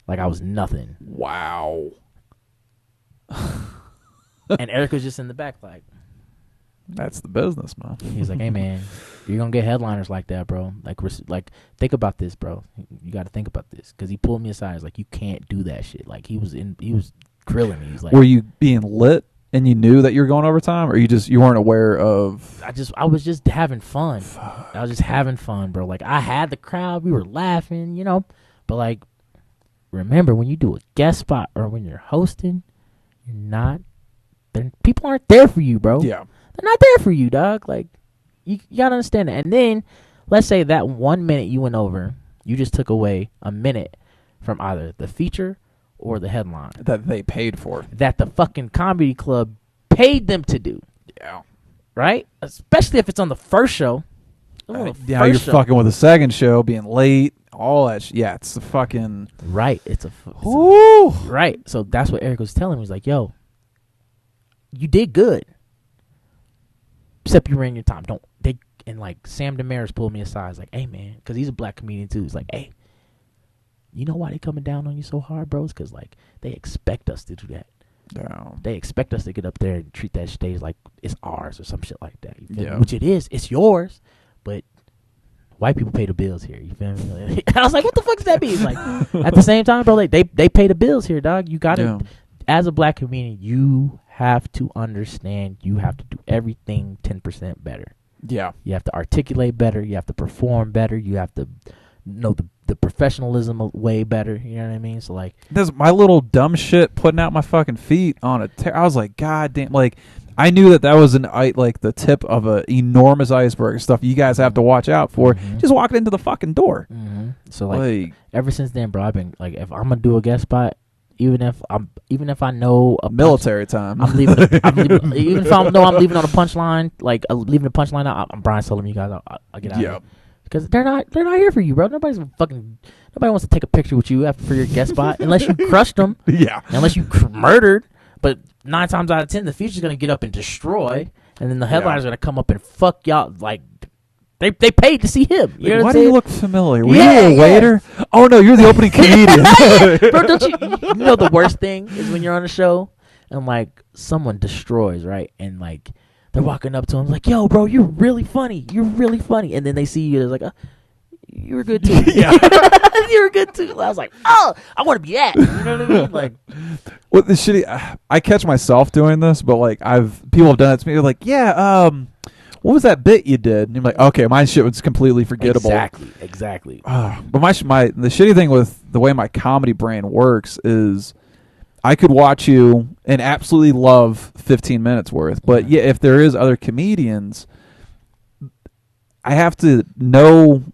like I was nothing. Wow. And Eric was just in the back, like, That's the business, man. he's like, "Hey man, you're gonna get headliners like that, bro. Like think about this, bro. You got to think about this." Because he pulled me aside. He's like, "You can't do that shit." Like he was grilling me. He's like, Were you being lit and you knew that you were going overtime, or you weren't aware of? I was just having fun. I was just having fun, bro. Like I had the crowd. We were laughing, you know. But like, remember when you do a guest spot or when you're hosting, people aren't there for you, bro. Yeah. They're not there for you, dog. Like, you gotta understand that. And then, let's say that 1 minute you went over, you just took away a minute from either the feature or the headline That they paid for. that the fucking comedy club paid them to do, Yeah. right? Especially if it's on the first show. Yeah, you're fucking with the second show, being late, all that. Yeah, it's the fucking. Right. Woo. Right. So that's what Eric was telling me. He's like, "Yo, you did good. Except you ran your time. And like Sam Damaris pulled me aside. He's like, "Hey man," because he's a black comedian too. He's like, "Hey, you know why they coming down on you so hard, bros? Because like they expect us to do that. Down. They expect us to get up there and treat that stage like it's ours or some shit like that. You feel Yeah. me? Which it is. It's yours, but white people pay the bills here. You feel me?" I was like, "What the fuck does that mean?" It's like at the same time, bro, like they pay the bills here, dog. You gotta, as a black comedian, you have to understand. You have to do everything 10% better. Yeah. You have to articulate better. You have to perform better. You have to know the professionalism way better. You know what I mean? So like, This my little dumb shit putting out my fucking feet on a. I was like, God damn! Like, I knew that was like the tip of a enormous iceberg. Stuff you guys have to watch out for. Mhm. Just walking into the fucking door. So like ever since then, bro, I've been like, if I'm gonna do a guest spot, even if I know a military time, I'm leaving. Even if I know I'm leaving on a punchline, like leaving the punchline out, I'm Brian Sullivan. You guys, I'll get out. Yeah. of here. Because they're not here for you, bro. Nobody wants to take a picture with you for your guest spot unless you crushed them. Yeah. Unless you murdered But 9 times out of 10, the future's gonna get up and destroy, and then the headliners are gonna come up and fuck y'all. Like they paid to see him. You know Why what do I'm you saying? look familiar? Were Yeah, you a waiter? Oh no, you're the opening comedian. Bro, don't you know the worst thing is when you're on a show and like someone destroys, right? And like they're walking up to him like, "Yo, bro, you're really funny. You're really funny." And then they see you, they're like, "You were good too." Yeah. You were good too. I was like, "Oh, I want to be that." You know what I mean? Like, Well, the shitty. I catch myself doing this, but like people have done it to me. They're like, yeah, what was that bit you did? And you're like, okay, my shit was completely forgettable. Exactly. But the shitty thing with the way my comedy brain works is I could watch you and absolutely love 15 minutes worth, but yeah, if there is other comedians, I have to know.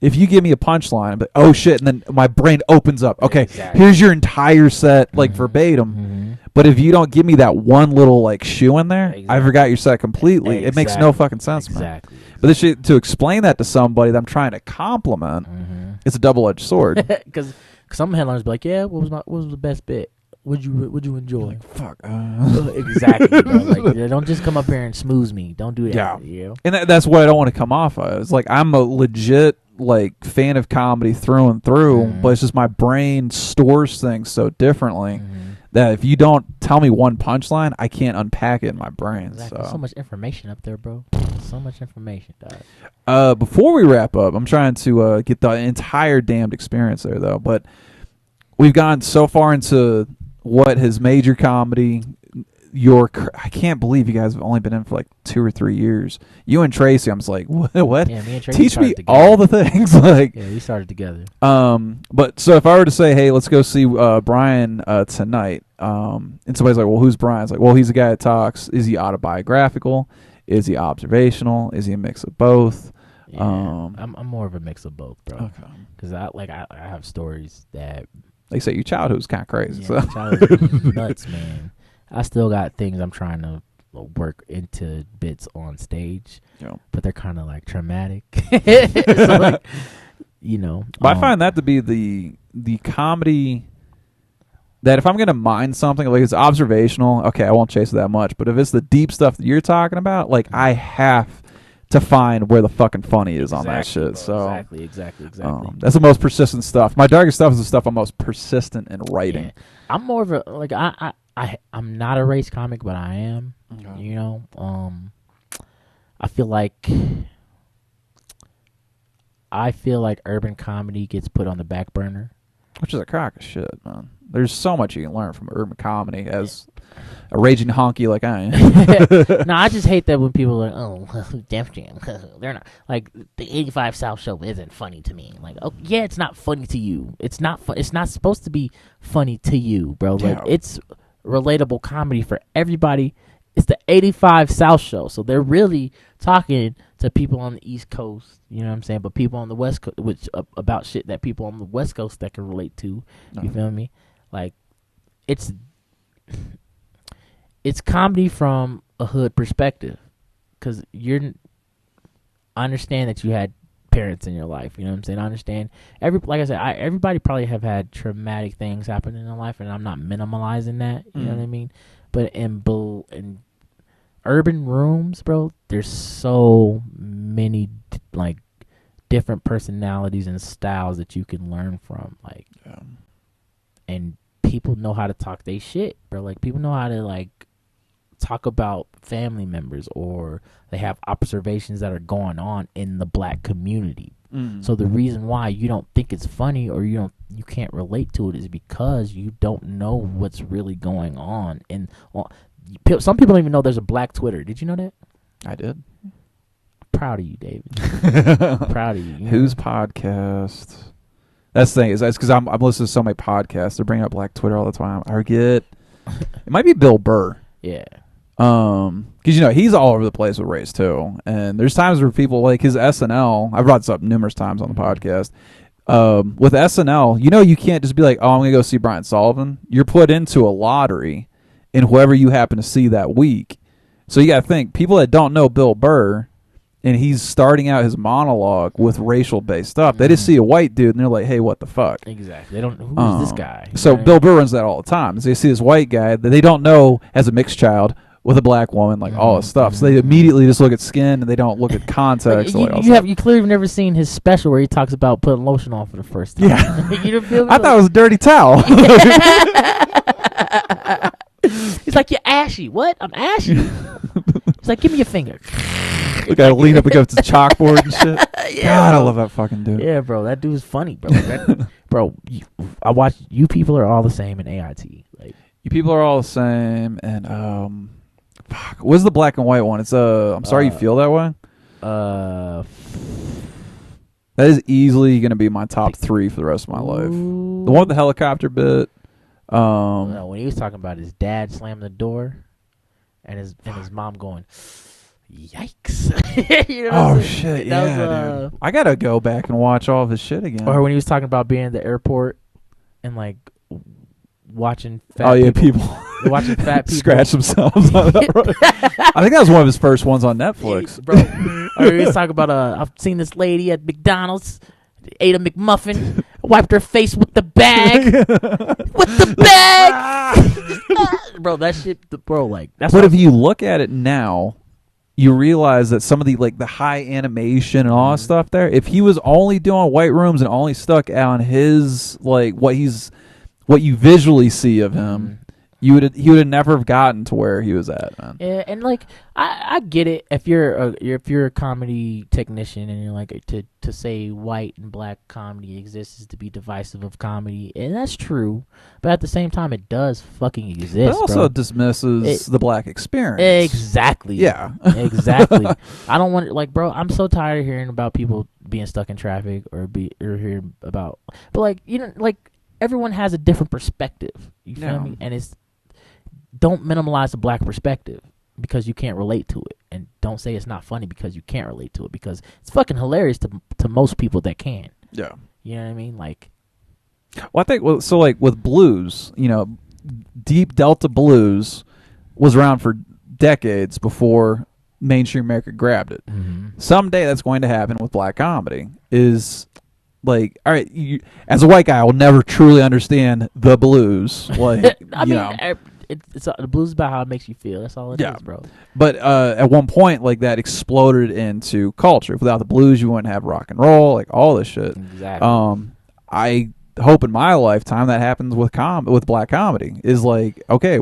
If you give me a punchline, I'm like, oh shit, and then my brain opens up. Okay, here's your entire set, like verbatim. Mm-hmm. But if you don't give me that one little like shoe in there, I forgot your set completely. It makes no fucking sense, man. But this shit, to explain that to somebody that I'm trying to compliment, it's a double-edged sword. Because some headliners be like, "Yeah, what was the best bit? Would you enjoy?" Like, fuck. Exactly. Bro. Like, don't just come up here and smooze me. Don't do that. Yeah. You know? And that's what I don't want to come off as. It's like I'm a legit like fan of comedy through and through, but it's just my brain stores things so differently that if you don't tell me one punchline, I can't unpack it in my brain. Exactly. So much information up there, bro. So much information, dog. Before we wrap up, I'm trying to get the entire damned experience there, though. But we've gone so far into what his major comedy. I can't believe you guys have only been in for like 2 or 3 years. You and Tracy, I'm just like, what? Yeah, me and Tracy Teach me together. all the things. Like, yeah, we started together. But so if I were to say, hey, let's go see Brian tonight, and somebody's like, well, who's Brian? It's like, well, he's a guy that talks. Is he autobiographical? Is he observational? Is he a mix of both? Yeah, I'm more of a mix of both, bro. Okay. Because I have stories that They say your childhood was kind of crazy. yeah, So. my childhood was nuts, man. I still got things I'm trying to work into bits on stage, but they're kind of like traumatic. So like, you know. But I find that to be the comedy that if I'm going to mind something, like it's observational, okay, I won't chase it that much. But if it's the deep stuff that you're talking about, like I have to find where the fucking funny is on that shit. Bro, So exactly. that's the most persistent stuff. My darkest stuff is the stuff I'm most persistent in writing. Yeah. I'm more of a like I'm not a race comic, but I am. Okay. You know, I feel like urban comedy gets put on the back burner, Which is a crock of shit, man. There's so much you can learn from urban comedy as a raging honky like I am. No, I just hate that when people are like, "Oh, Def Jam," they're not like the 85 South Show isn't funny to me. Like, oh yeah, it's not funny to you. It's not It's not supposed to be funny to you, bro. Like it's relatable comedy for everybody. It's the 85 South Show, so they're really talking to people on the East Coast. You know what I'm saying? But people on the West Coast, which about shit that people on the West Coast that can relate to. You feel me? Like, it's comedy from a hood perspective, because I understand that you had parents in your life. You know what I'm saying? I understand like I said, everybody probably have had traumatic things happen in their life, and I'm not minimalizing that. You know what I mean? But in urban rooms, bro, there's so many like different personalities and styles that you can learn from. Like, and people know how to talk they shit, bro. Like, people know how to like talk about family members, or they have observations that are going on in the black community. So the reason why you don't think it's funny, or you can't relate to it, is because you don't know what's really going on. And some people don't even know there's a black Twitter. Did you know that? I did. Proud of you, David. Proud of you. Whose podcast? That's the thing, is that's because I'm listening to so many podcasts. They're bringing up Black Twitter all the time. I forget. It might be Bill Burr. Yeah. Because he's all over the place with race too, and there's times where people like his SNL. I've brought this up numerous times on the podcast. With SNL, you can't just be like, "Oh, I'm gonna go see Brian Sullivan." You're put into a lottery, and whoever you happen to see that week. So you gotta think, people that don't know Bill Burr, and he's starting out his monologue with racial based stuff. They just see a white dude and they're like, "Hey, what the fuck?" Exactly. They don't. Who's this guy? So Right? Bill Burr runs that all the time. They see this white guy that they don't know as a mixed child with a black woman, like all this stuff. So they immediately just look at skin and they don't look at context. You clearly never seen his special where he talks about putting lotion on for the first time. Yeah. You don't feel me? I thought it was a dirty towel. He's like, "You're ashy." What? I'm ashy. He's like, "Give me your finger." The guy lean up against the chalkboard and shit. Yeah, God, I bro. love that fucking dude. Yeah, bro, that dude's funny, bro. Like bro, I watch. You people are all the same in AIT. Like, You people are all the same, and fuck, what's the black and white one? It's I'm sorry you feel that way. That is easily going to be my top 3 for the rest of my life. The one with the helicopter bit. No, when he was talking about his dad slamming the door, and his mom going, "Yikes!" You know what I'm saying? Shit, That yeah, was, dude. I gotta go back and watch all of his shit again. Or when he was talking about being at the airport and like watching fat watching fat people scratch themselves on that road. I think that was one of his first ones on Netflix. bro. Or he was talking about I've seen this lady at McDonald's, ate a McMuffin, wiped her face with the bag, bro. That shit, bro. Like that's. But if you look at it now, you realize that some of the like the high animation and all that stuff there. If he was only doing white rooms and only stuck on his like what you visually see of him, he would have never have gotten to where he was at, man. Yeah, and like I get it if you're a comedy technician and you're like to say white and black comedy exists is to be divisive of comedy, and that's true. But at the same time, it does fucking exist. But it also bro. dismisses the black experience. Exactly. Yeah. Exactly. I don't want like, bro. I'm so tired of hearing about people being stuck in traffic or hearing about, but like like everyone has a different perspective. You feel me? And it's. Don't minimalize the black perspective because you can't relate to it, and don't say it's not funny because you can't relate to it, because it's fucking hilarious to most people that can. Yeah. You know what I mean? Like, well, I think so. Like with blues, deep Delta blues was around for decades before mainstream America grabbed it. mm-hmm. Someday that's going to happen with black comedy. Is like, all right, as a white guy, I will never truly understand the blues. Like, It's the blues is about how it makes you feel. That's all it is, bro. But at one point, like that exploded into culture. Without the blues, you wouldn't have rock and roll, like all this shit. Exactly. I hope in my lifetime that happens with black comedy. Is like, okay,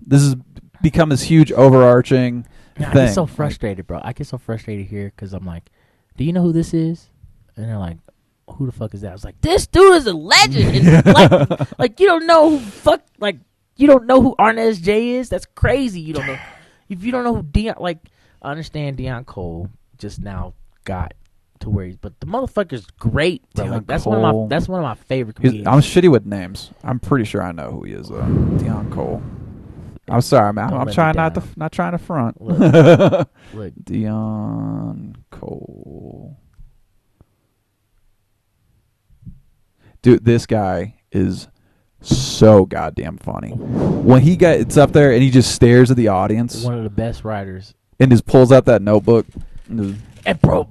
this has become this huge overarching thing. I get so frustrated, bro. I get so frustrated here because I'm like, do you know who this is? And they're like, who the fuck is that? I was like, this dude is a legend. It's like you don't know who you don't know who Arnez J is? That's crazy. You don't know. If you don't know who Deion, like, I understand Deion Cole just now got to where he's, but the motherfucker's great, bro. Like, that's one of my favorite comedians. I'm shitty with names. I'm pretty sure I know who he is though. Deion Cole. I'm sorry, man. I'm trying not trying to front. Look. Deion Cole. Dude, this guy is so goddamn funny. When he gets up there and he just stares at the audience, One of the best writers. and just pulls out that notebook. And bro,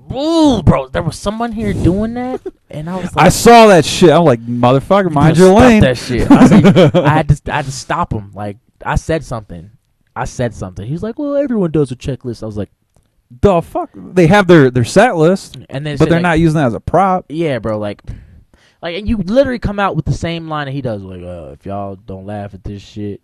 there was someone here doing that, and I was like, I saw that shit. I'm like, motherfucker, mind your stop lane. that shit. I, was like, I had to stop him. Like, I said something. He was like, well, everyone does a checklist. I was like, The fuck? They have their set list, and then but they're not using that as a prop. Yeah, bro. Like, and you literally come out with the same line that he does. Like, if y'all don't laugh at this shit,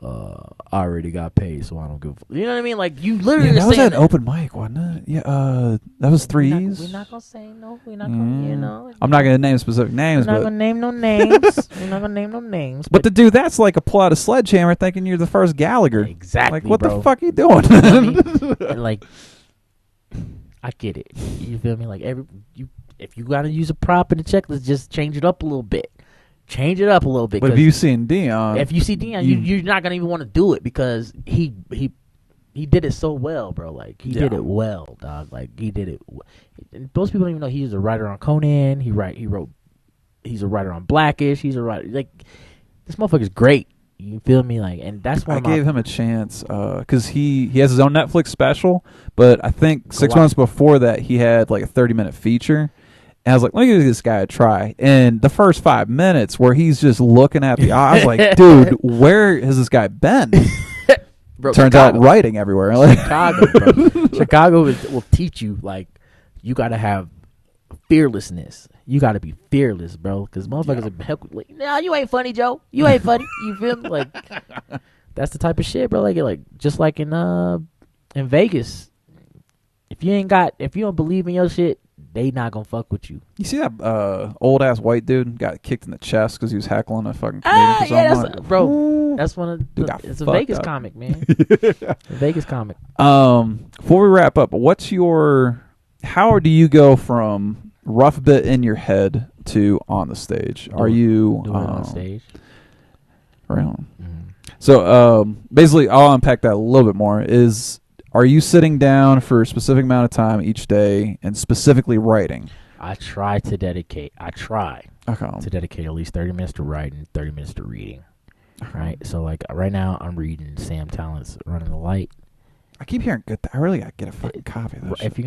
I already got paid, so I don't give a fuck. You know what I mean? Like, you literally. Yeah, that was saying an open mic, wasn't it? Yeah, that was threes. We're not gonna say no. We're not gonna, I'm not gonna name specific names, We're not but gonna name no names. We're not gonna name no names. but to do that's like a pull out a sledgehammer, thinking you're the first Gallagher. Exactly. Like, what bro. the fuck are you doing? You know what I mean? Like, I get it. You feel me? Like if you gotta use a prop in the checklist, just change it up a little bit. But if you've seen Deion, if you see Deion, you're not gonna even want to do it because he did it so well, bro. Like he did it well, dog. Like he did it. And most people don't even know he's a writer on Conan. He's a writer on Blackish. He's a writer. Like, this motherfucker's great. You feel me? Like, and that's why I gave him a chance because he has his own Netflix special, but I think 6 months before that he had like a 30-minute feature. And I was like, let me give this guy a try. And the first 5 minutes where he's just looking at the I was like, dude, where has this guy been? Bro, Turns out writing everywhere. Like, Chicago, bro. Chicago will teach you, like, you got to have fearlessness. You got to be fearless, bro. Because motherfuckers are like, nah, you ain't funny, Joe. You ain't funny. You feel me? Like, that's the type of shit, bro. Like just like in Vegas, if you don't believe in your shit, they not gonna fuck with you. you see that old ass white dude got kicked in the chest because he was heckling a fucking comedian for something? Bro. That's one of Dude the, got it's a fucked Vegas up. comic, man. A Vegas comic. Before we wrap up, how do you go from rough bit in your head to on the stage? Are you doing it on stage? Right on. So basically, I'll unpack that a little bit more. Are you sitting down for a specific amount of time each day and specifically writing? I try to dedicate at least 30 minutes to writing, 30 minutes to reading. Right? So like right now I'm reading Sam Tallent's Running the Light. I keep hearing good. I really gotta get a fucking copy of that. If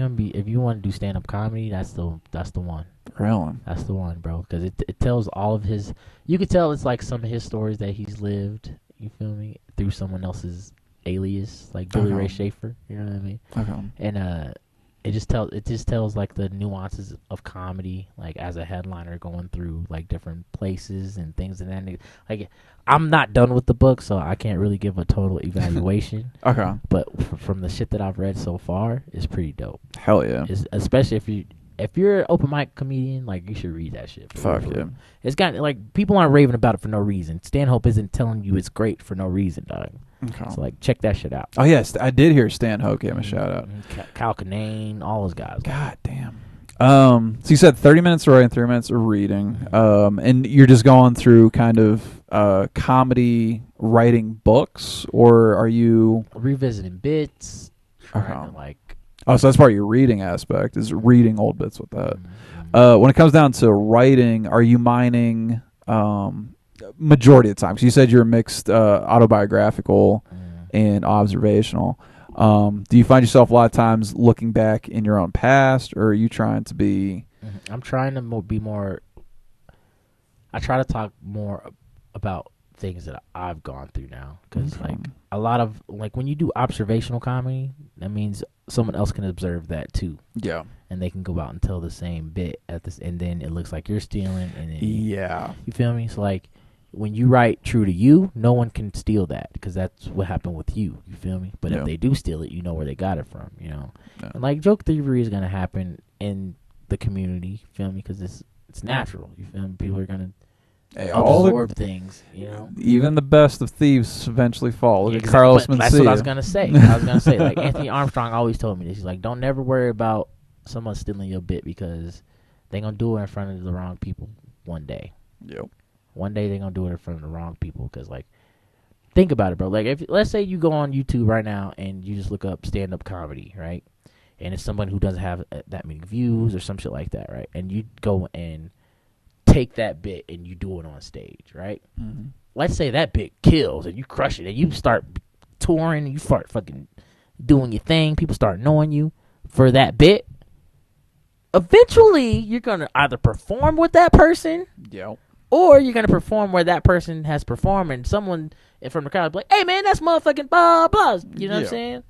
you want to do stand up comedy, that's the one. Really? That's the one, bro. Because it tells all of his. You could tell it's like some of his stories that he's lived. You feel me? Through someone else's alias, like Billy Ray Schaefer. You know what I mean? Okay. And it just tells like the nuances of comedy, like as a headliner going through like different places and things, and then like I'm not done with the book, so I can't really give a total evaluation. Okay. But from the shit that I've read so far, it's pretty dope. Hell yeah. Especially if you're an open mic comedian, like you should read that shit. Fuck yeah. It's got like people aren't raving about it for no reason. Stanhope isn't telling you it's great for no reason, dog. Okay. So like check that shit out. Oh yes, I did hear Stanhope give him a shout out. Cal Kinane, all those guys. God damn. So you said 30 minutes of writing, 3 minutes of reading, and you're just going through kind of comedy writing books, or are you revisiting bits? Trying to like. Oh, so that's part of your reading aspect is reading old bits with that. When it comes down to writing, are you mining majority of the time? Because you said you're mixed autobiographical and observational. Do you find yourself a lot of times looking back in your own past, or are you trying to be... I'm trying to be more... I try to talk more about things that I've gone through now. Because like a lot of... Like when you do observational comedy, that means someone else can observe that too. Yeah. And they can go out and tell the same bit at this, and then it looks like you're stealing. And then you feel me? So like... When you write true to you, no one can steal that because that's what happened with you. You feel me? But if they do steal it, you know where they got it from. You know, and like joke thievery is gonna happen in the community. You feel me? Because it's natural. You feel me? People are gonna absorb things. You know, even the best of thieves eventually fall. Exactly. Carlos Mencia. That's what I was gonna say. Like Anthony Armstrong always told me this. He's like, don't never worry about someone stealing your bit because they gonna do it in front of the wrong people one day. Yep. One day they're going to do it in front of the wrong people. Because, like, think about it, bro. Like, if let's say you go on YouTube right now and you just look up stand-up comedy, right? And it's someone who doesn't have that many views or some shit like that, right? And you go and take that bit and you do it on stage, right? Mm-hmm. Let's say that bit kills and you crush it and you start touring and you start fucking doing your thing. People start knowing you for that bit. Eventually, you're going to either perform with that person. Yep. Or you're going to perform where that person has performed and someone from the crowd be like, hey, man, that's motherfucking blah, blah. You know what I'm saying?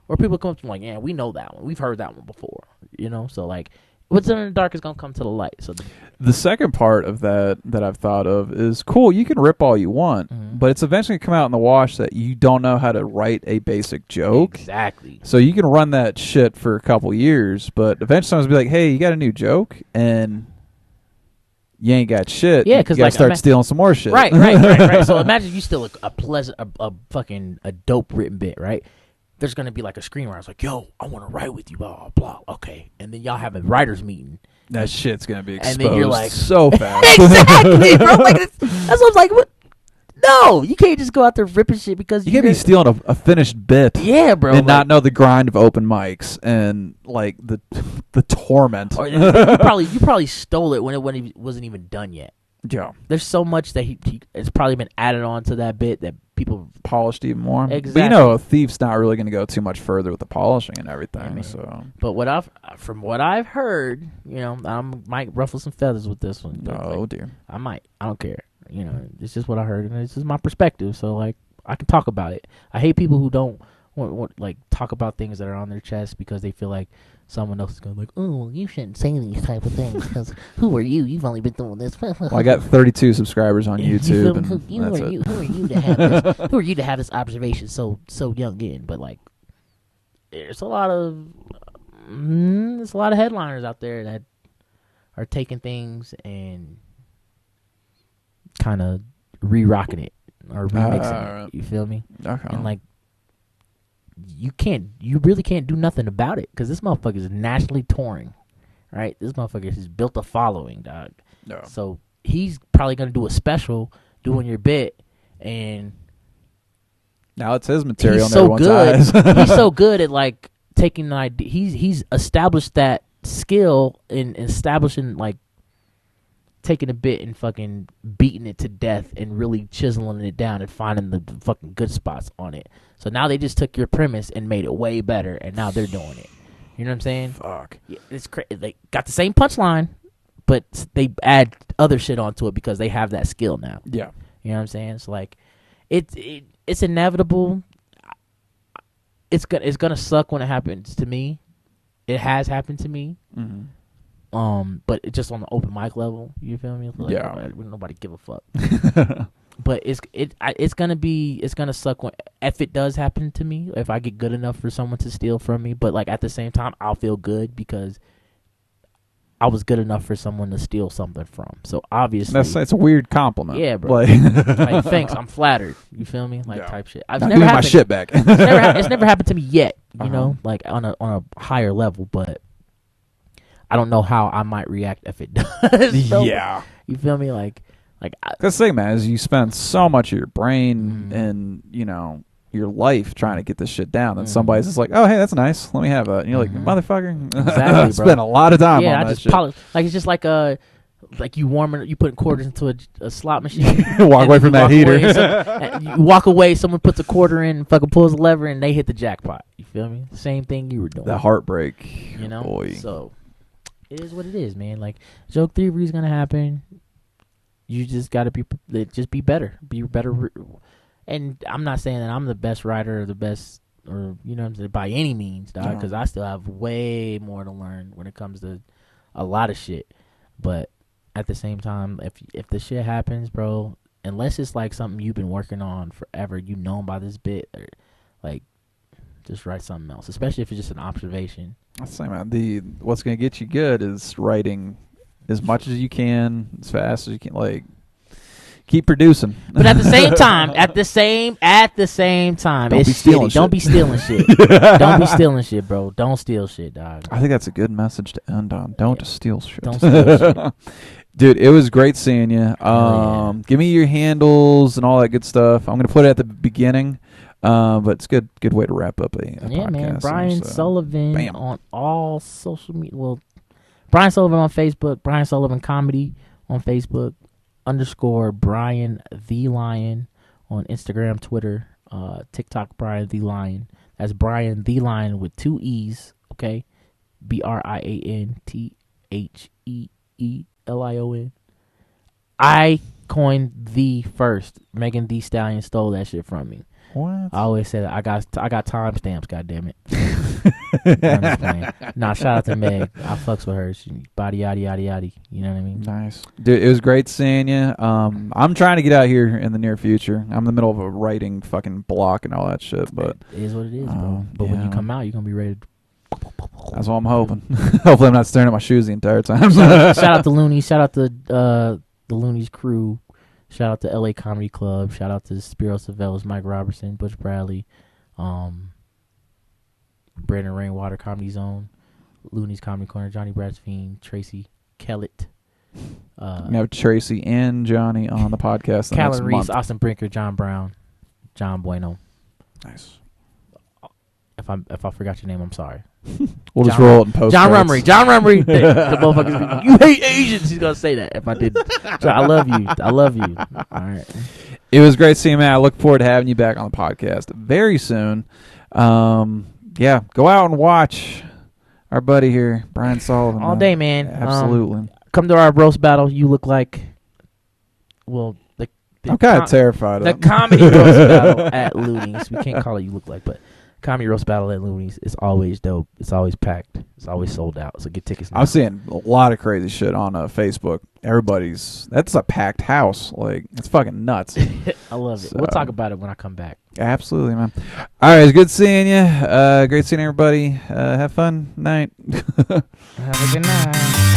Or people come to like, yeah, we know that one. We've heard that one before. You know? So, like, what's in the dark is going to come to the light. So the second part of that I've thought of is, cool, you can rip all you want, but it's eventually going to come out in the wash that you don't know how to write a basic joke. Exactly. So you can run that shit for a couple years, but eventually someone's going to be like, hey, you got a new joke? And... you ain't got shit. Yeah, because you gotta start stealing some more shit. Right. So imagine you steal a fucking dope written bit, right? There's gonna be like a screenwriter. It's like, yo, I want to write with you, blah blah. Okay, and then y'all have a writers meeting. That shit's gonna be exposed and then you're like, so fast. Exactly, bro. Like that's what I'm like. What? No, you can't just go out there ripping shit because you can't be stealing a finished bit. Yeah, bro, and not know the grind of open mics and like the torment. Or you probably stole it when it wasn't even done yet. Yeah. There's so much that he it's probably been added on to that bit that people Polished even more. Exactly. But you know, a thief's not really going to go too much further with the polishing and everything. I mean, So. But from what I've heard, you know, I might ruffle some feathers with this one. But Oh dear. I might. I don't care. You know, it's just what I heard, and this is my perspective. So like, I can talk about it. I hate people who don't want like talk about things that are on their chest because they feel like someone else is going to like, oh, you shouldn't say these type of things because who are you? You've only been doing this. Well, I got 32 subscribers on YouTube. And that's it. Who are you to have this? Who are you to have this observation so young in? But like, there's a lot of headliners out there that are taking things and kind of re-rocking it or remixing it. You feel me? Okay. And like, you really can't do nothing about it because this motherfucker is nationally touring, right? This motherfucker has built a following, dog. No. So he's probably gonna do a special doing your bit, and Now it's his material. he's in so everyone's good. eyes. He's so good at like taking the idea. He's established that skill in establishing like taking a bit and fucking beating it to death and really chiseling it down and finding the fucking good spots on it. So now they just took your premise and made it way better, and now they're doing it. You know what I'm saying? Fuck. Yeah, it's crazy. They got the same punchline, but they add other shit onto it because they have that skill now. Yeah. You know what I'm saying? It's like it's inevitable. It's gonna suck when it happens to me. It has happened to me. Mm-hmm. But it's just on the open mic level. You feel me? Like, Yeah. Nobody give a fuck. But it's gonna suck if it does happen to me. If I get good enough for someone to steal from me, but like at the same time, I'll feel good because I was good enough for someone to steal something from. So obviously, It's a weird compliment. yeah, bro. Like, like, thanks, I'm flattered. You feel me? Like, Yeah. type shit. I've not never giving my happened. shit back. It's never happened to me yet. You Uh-huh. know, like on a higher level, but I don't know how I might react if it does. So, Yeah. you feel me? Like Because the thing, man, is you spend so much of your brain Mhm. and, you know, your life trying to get this shit down. And Mhm. somebody's just like, oh, hey, that's nice. Let me have it. And you're Mhm. like, motherfucker. Exactly, bro. Spend a lot of time yeah, on I that just shit. like it's just like you putting quarters into a slot machine. Walk and away then from you that walk heater. away, and you walk away. Someone puts a quarter in, fucking pulls a lever, and they hit the jackpot. You feel me? Same thing you were doing. The heartbreak. You know. Boy. So it is what it is, man. Like joke thievery is gonna happen. You just gotta be better. Be better. And I'm not saying that I'm the best writer or the best, or you know what I'm saying, by any means, dog. No. Because I still have way more to learn when it comes to a lot of shit. But at the same time, if the shit happens, bro, unless it's like something you've been working on forever, you know about this bit, or like just write something else. Especially if it's just an observation. That's the same, man. What's going to get you good is writing as much as you can, as fast as you can. Like, keep producing. But at the same time, Don't it's be stealing shitty. Don't be shit. stealing shit. Don't be stealing shit, bro. Don't steal shit, dog. I think that's a good message to end on. Don't steal shit. Don't steal shit. Dude, it was great seeing you. Yeah. Give me your handles and all that good stuff. I'm going to put it at the beginning, but it's good way to wrap up a podcast. Man. Brian so. Sullivan Bam. on all social media. Well, Brian Sullivan on Facebook. Brian Sullivan Comedy on Facebook. _ Brian the Lion on Instagram, Twitter, TikTok. Brian the Lion. That's Brian the Lion with 2 E's. Okay, BrianTheElion. I coined the first. Megan Thee Stallion stole that shit from me. What? I always say that I got timestamps. Goddamn it! I'm just playing. Nah, shout out to Meg. I fucks with her. She body yaddy yaddy yaddy. You know what I mean? Nice. Dude, it was great seeing you. I'm trying to get out here in the near future. I'm in the middle of a writing fucking block and all that shit, but It is what it is, bro. But when you yeah. come out, you're gonna be ready. that's what I'm hoping. Hopefully I'm not staring at my shoes the entire time. Shout out to Looney. Shout out to the Looney's crew. Shout out to LA Comedy Club. Shout out to Spiro Savelis, Mike Robertson, Butch Bradley, Brandon Rainwater Comedy Zone, Looney's Comedy Corner, Johnny Bradsfield, Tracy Kellett, We have Tracy and Johnny on the podcast the next Callan Reese, month. Austin Brinker, John Brown, John Bueno. Nice. if I forgot your name, I'm sorry. We'll just John roll it in post. John Rummery. John Rummery. The motherfuckers. You hate Asians. He's gonna say that if I didn't. So I love you. I love you. All right. It was great seeing you, man. I look forward to having you back on the podcast very soon. Yeah, go out and watch our buddy here, Brian Sullivan. All day, man. Absolutely. Come to our roast battle. You look like, well, I'm kind of terrified the of comedy roast battle at Looney's. We can't call it you look like, but comedy roast battle at Looney's is always dope. It's always packed. It's always sold out. So get tickets now. I'm seeing a lot of crazy shit on Facebook. That's a packed house. Like, it's fucking nuts. I love it. So, We'll talk about it when I come back. Absolutely, man. All right, it's good seeing you. Great seeing everybody. Have fun. Night. Have a good night.